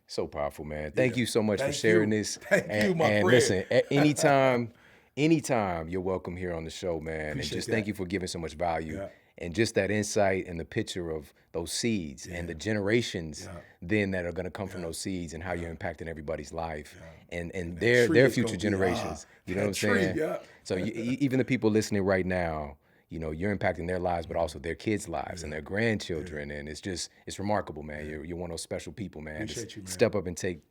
[SPEAKER 1] So powerful, man. Thank you so much for sharing this.
[SPEAKER 3] Thank you, my friend.
[SPEAKER 1] Listen, anytime you're welcome here on the show, man.
[SPEAKER 3] Appreciate
[SPEAKER 1] and just
[SPEAKER 3] that.
[SPEAKER 1] thank you for giving so much value. And just that insight and the picture of those seeds and the generations then that are going to come from those seeds and how you're impacting everybody's life and
[SPEAKER 3] that
[SPEAKER 1] their
[SPEAKER 3] tree is
[SPEAKER 1] future
[SPEAKER 3] gonna be,
[SPEAKER 1] generations. You know
[SPEAKER 3] that
[SPEAKER 1] what I'm
[SPEAKER 3] tree,
[SPEAKER 1] saying?
[SPEAKER 3] yeah.
[SPEAKER 1] So even the people listening right now, you know, you're impacting their lives, but also their kids' lives and their grandchildren. And it's remarkable, man. You're one of those special people, man.
[SPEAKER 3] Appreciate you, man.
[SPEAKER 1] Step up and take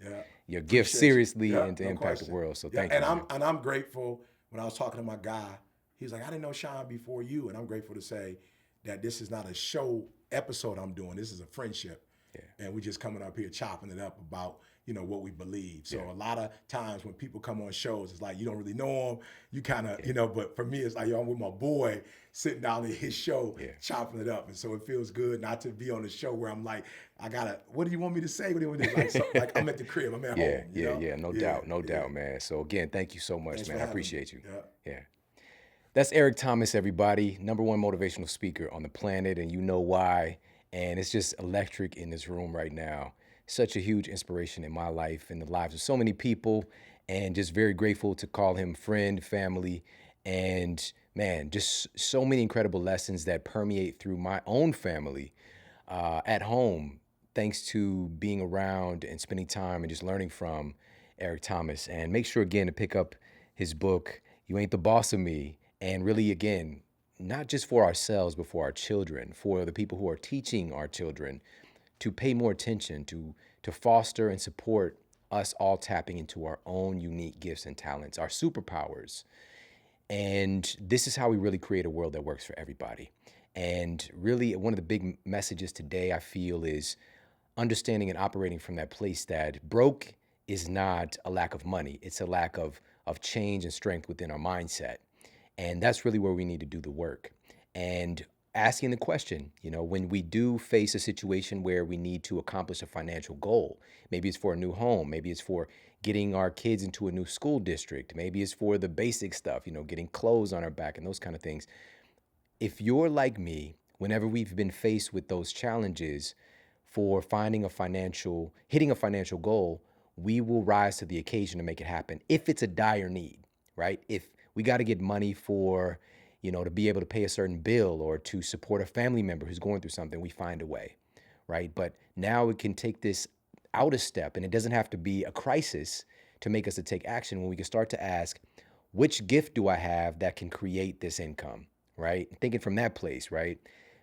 [SPEAKER 1] your gift
[SPEAKER 3] Appreciate you.
[SPEAKER 1] seriously
[SPEAKER 3] Yeah,
[SPEAKER 1] and to
[SPEAKER 3] no
[SPEAKER 1] impact the
[SPEAKER 3] question.
[SPEAKER 1] world. So
[SPEAKER 3] Yeah,
[SPEAKER 1] thank you, man.
[SPEAKER 3] and I'm grateful. When I was talking to my guy, he was like, I didn't know Shawn before you. And I'm grateful to say that this is not a show episode I'm doing. This is a friendship. And we're just coming up here chopping it up about, you know, what we believe. So a lot of times when people come on shows, it's like you don't really know them. You kind of, you know, but for me, it's like, yo, I'm with my boy sitting down at his show, chopping it up. And so it feels good not to be on the show where I'm like, what do you want me to say? What do you want me to like, like I'm at the crib, I'm at home. You know?
[SPEAKER 1] No doubt, man. So again, thank you so much,
[SPEAKER 3] Thanks
[SPEAKER 1] man.
[SPEAKER 3] for
[SPEAKER 1] I
[SPEAKER 3] having
[SPEAKER 1] appreciate
[SPEAKER 3] me.
[SPEAKER 1] you. Yeah. That's Eric Thomas, everybody. #1 motivational speaker on the planet, and you know why. And it's just electric in this room right now. Such a huge inspiration in my life and the lives of so many people, and just very grateful to call him friend, family, and man, just so many incredible lessons that permeate through my own family at home, thanks to being around and spending time and just learning from Eric Thomas. And make sure, again, to pick up his book, You Ain't the Boss of Me. And really, again, not just for ourselves, but for our children, for the people who are teaching our children to pay more attention, to foster and support us all tapping into our own unique gifts and talents, our superpowers. And this is how we really create a world that works for everybody. And really, one of the big messages today, I feel, is understanding and operating from that place that broke is not a lack of money. It's a lack of change and strength within our mindset. And that's really where we need to do the work. And asking the question, you know, when we do face a situation where we need to accomplish a financial goal, maybe it's for a new home, maybe it's for getting our kids into a new school district, maybe it's for the basic stuff, you know, getting clothes on our back and those kind of things. If you're like me, whenever we've been faced with those challenges for hitting a financial goal, we will rise to the occasion to make it happen if it's a dire need, right? If we got to get money for, you know, to be able to pay a certain bill or to support a family member who's going through something, we find a way, right? But now we can take this out a step, and it doesn't have to be a crisis to make us to take action when we can start to ask, which gift do I have that can create this income, right? Thinking from that place, right?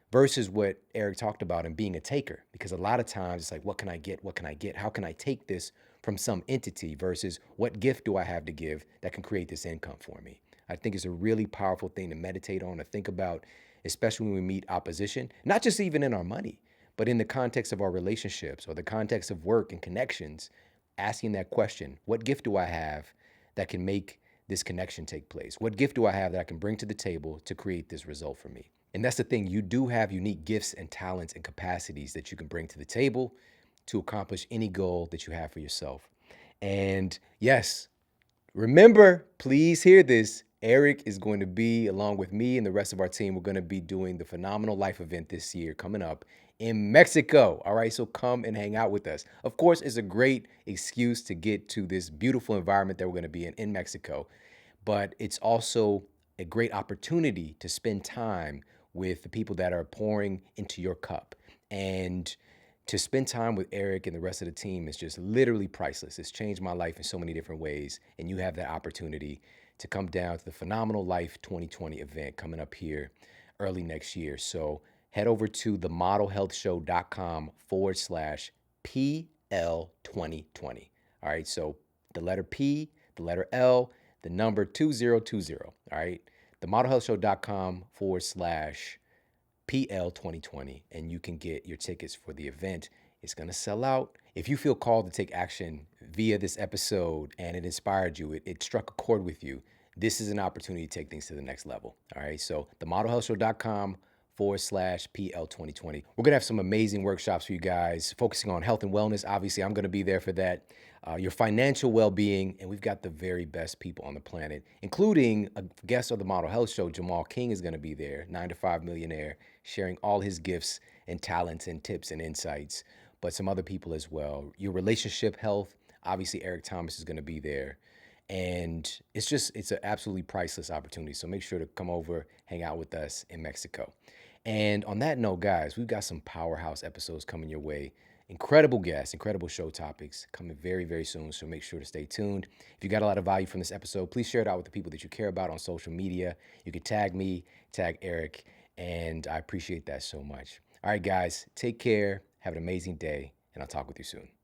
[SPEAKER 1] Versus what Eric talked about and being a taker. Because a lot of times it's like, what can I get? What can I get? How can I take this from some entity versus what gift do I have to give that can create this income for me? I think it's a really powerful thing to meditate on, to think about, especially when we meet opposition, not just even in our money, but in the context of our relationships or the context of work and connections, asking that question, what gift do I have that can make this connection take place? What gift do I have that I can bring to the table to create this result for me? And that's the thing, you do have unique gifts and talents and capacities that you can bring to the table to accomplish any goal that you have for yourself. And yes, remember, please hear this, Eric is going to be, along with me and the rest of our team, we're going to be doing the Phenomenal Life event this year coming up in Mexico. All right, so come and hang out with us. Of course, it's a great excuse to get to this beautiful environment that we're going to be in Mexico, but it's also a great opportunity to spend time with the people that are pouring into your cup. And to spend time with Eric and the rest of the team is just literally priceless. It's changed my life in so many different ways, and you have that opportunity to come down to the Phenomenal Life 2020 event coming up here early next year. So head over to themodelhealthshow.com/PL2020. All right, so the letter P, the letter L, the number 2020. All right, themodelhealthshow.com/PL2020, and you can get your tickets for the event. It's going to sell out. If you feel called to take action via this episode and it inspired you, it struck a chord with you, this is an opportunity to take things to the next level. All right, so themodelhealthshow.com/PL2020. We're going to have some amazing workshops for you guys focusing on health and wellness. Obviously, I'm going to be there for that. Your financial well-being, and we've got the very best people on the planet, including a guest of the Model Health Show. Jamal King is going to be there, 9 to 5 millionaire, sharing all his gifts and talents and tips and insights, but some other people as well. Your relationship health, obviously Eric Thomas is going to be there. And it's an absolutely priceless opportunity. So make sure to come over, hang out with us in Mexico. And on that note, guys, we've got some powerhouse episodes coming your way. Incredible guests, incredible show topics coming very, very soon. So make sure to stay tuned. If you got a lot of value from this episode, please share it out with the people that you care about on social media. You can tag me, tag Eric, and I appreciate that so much. All right, guys, take care. Have an amazing day, and I'll talk with you soon.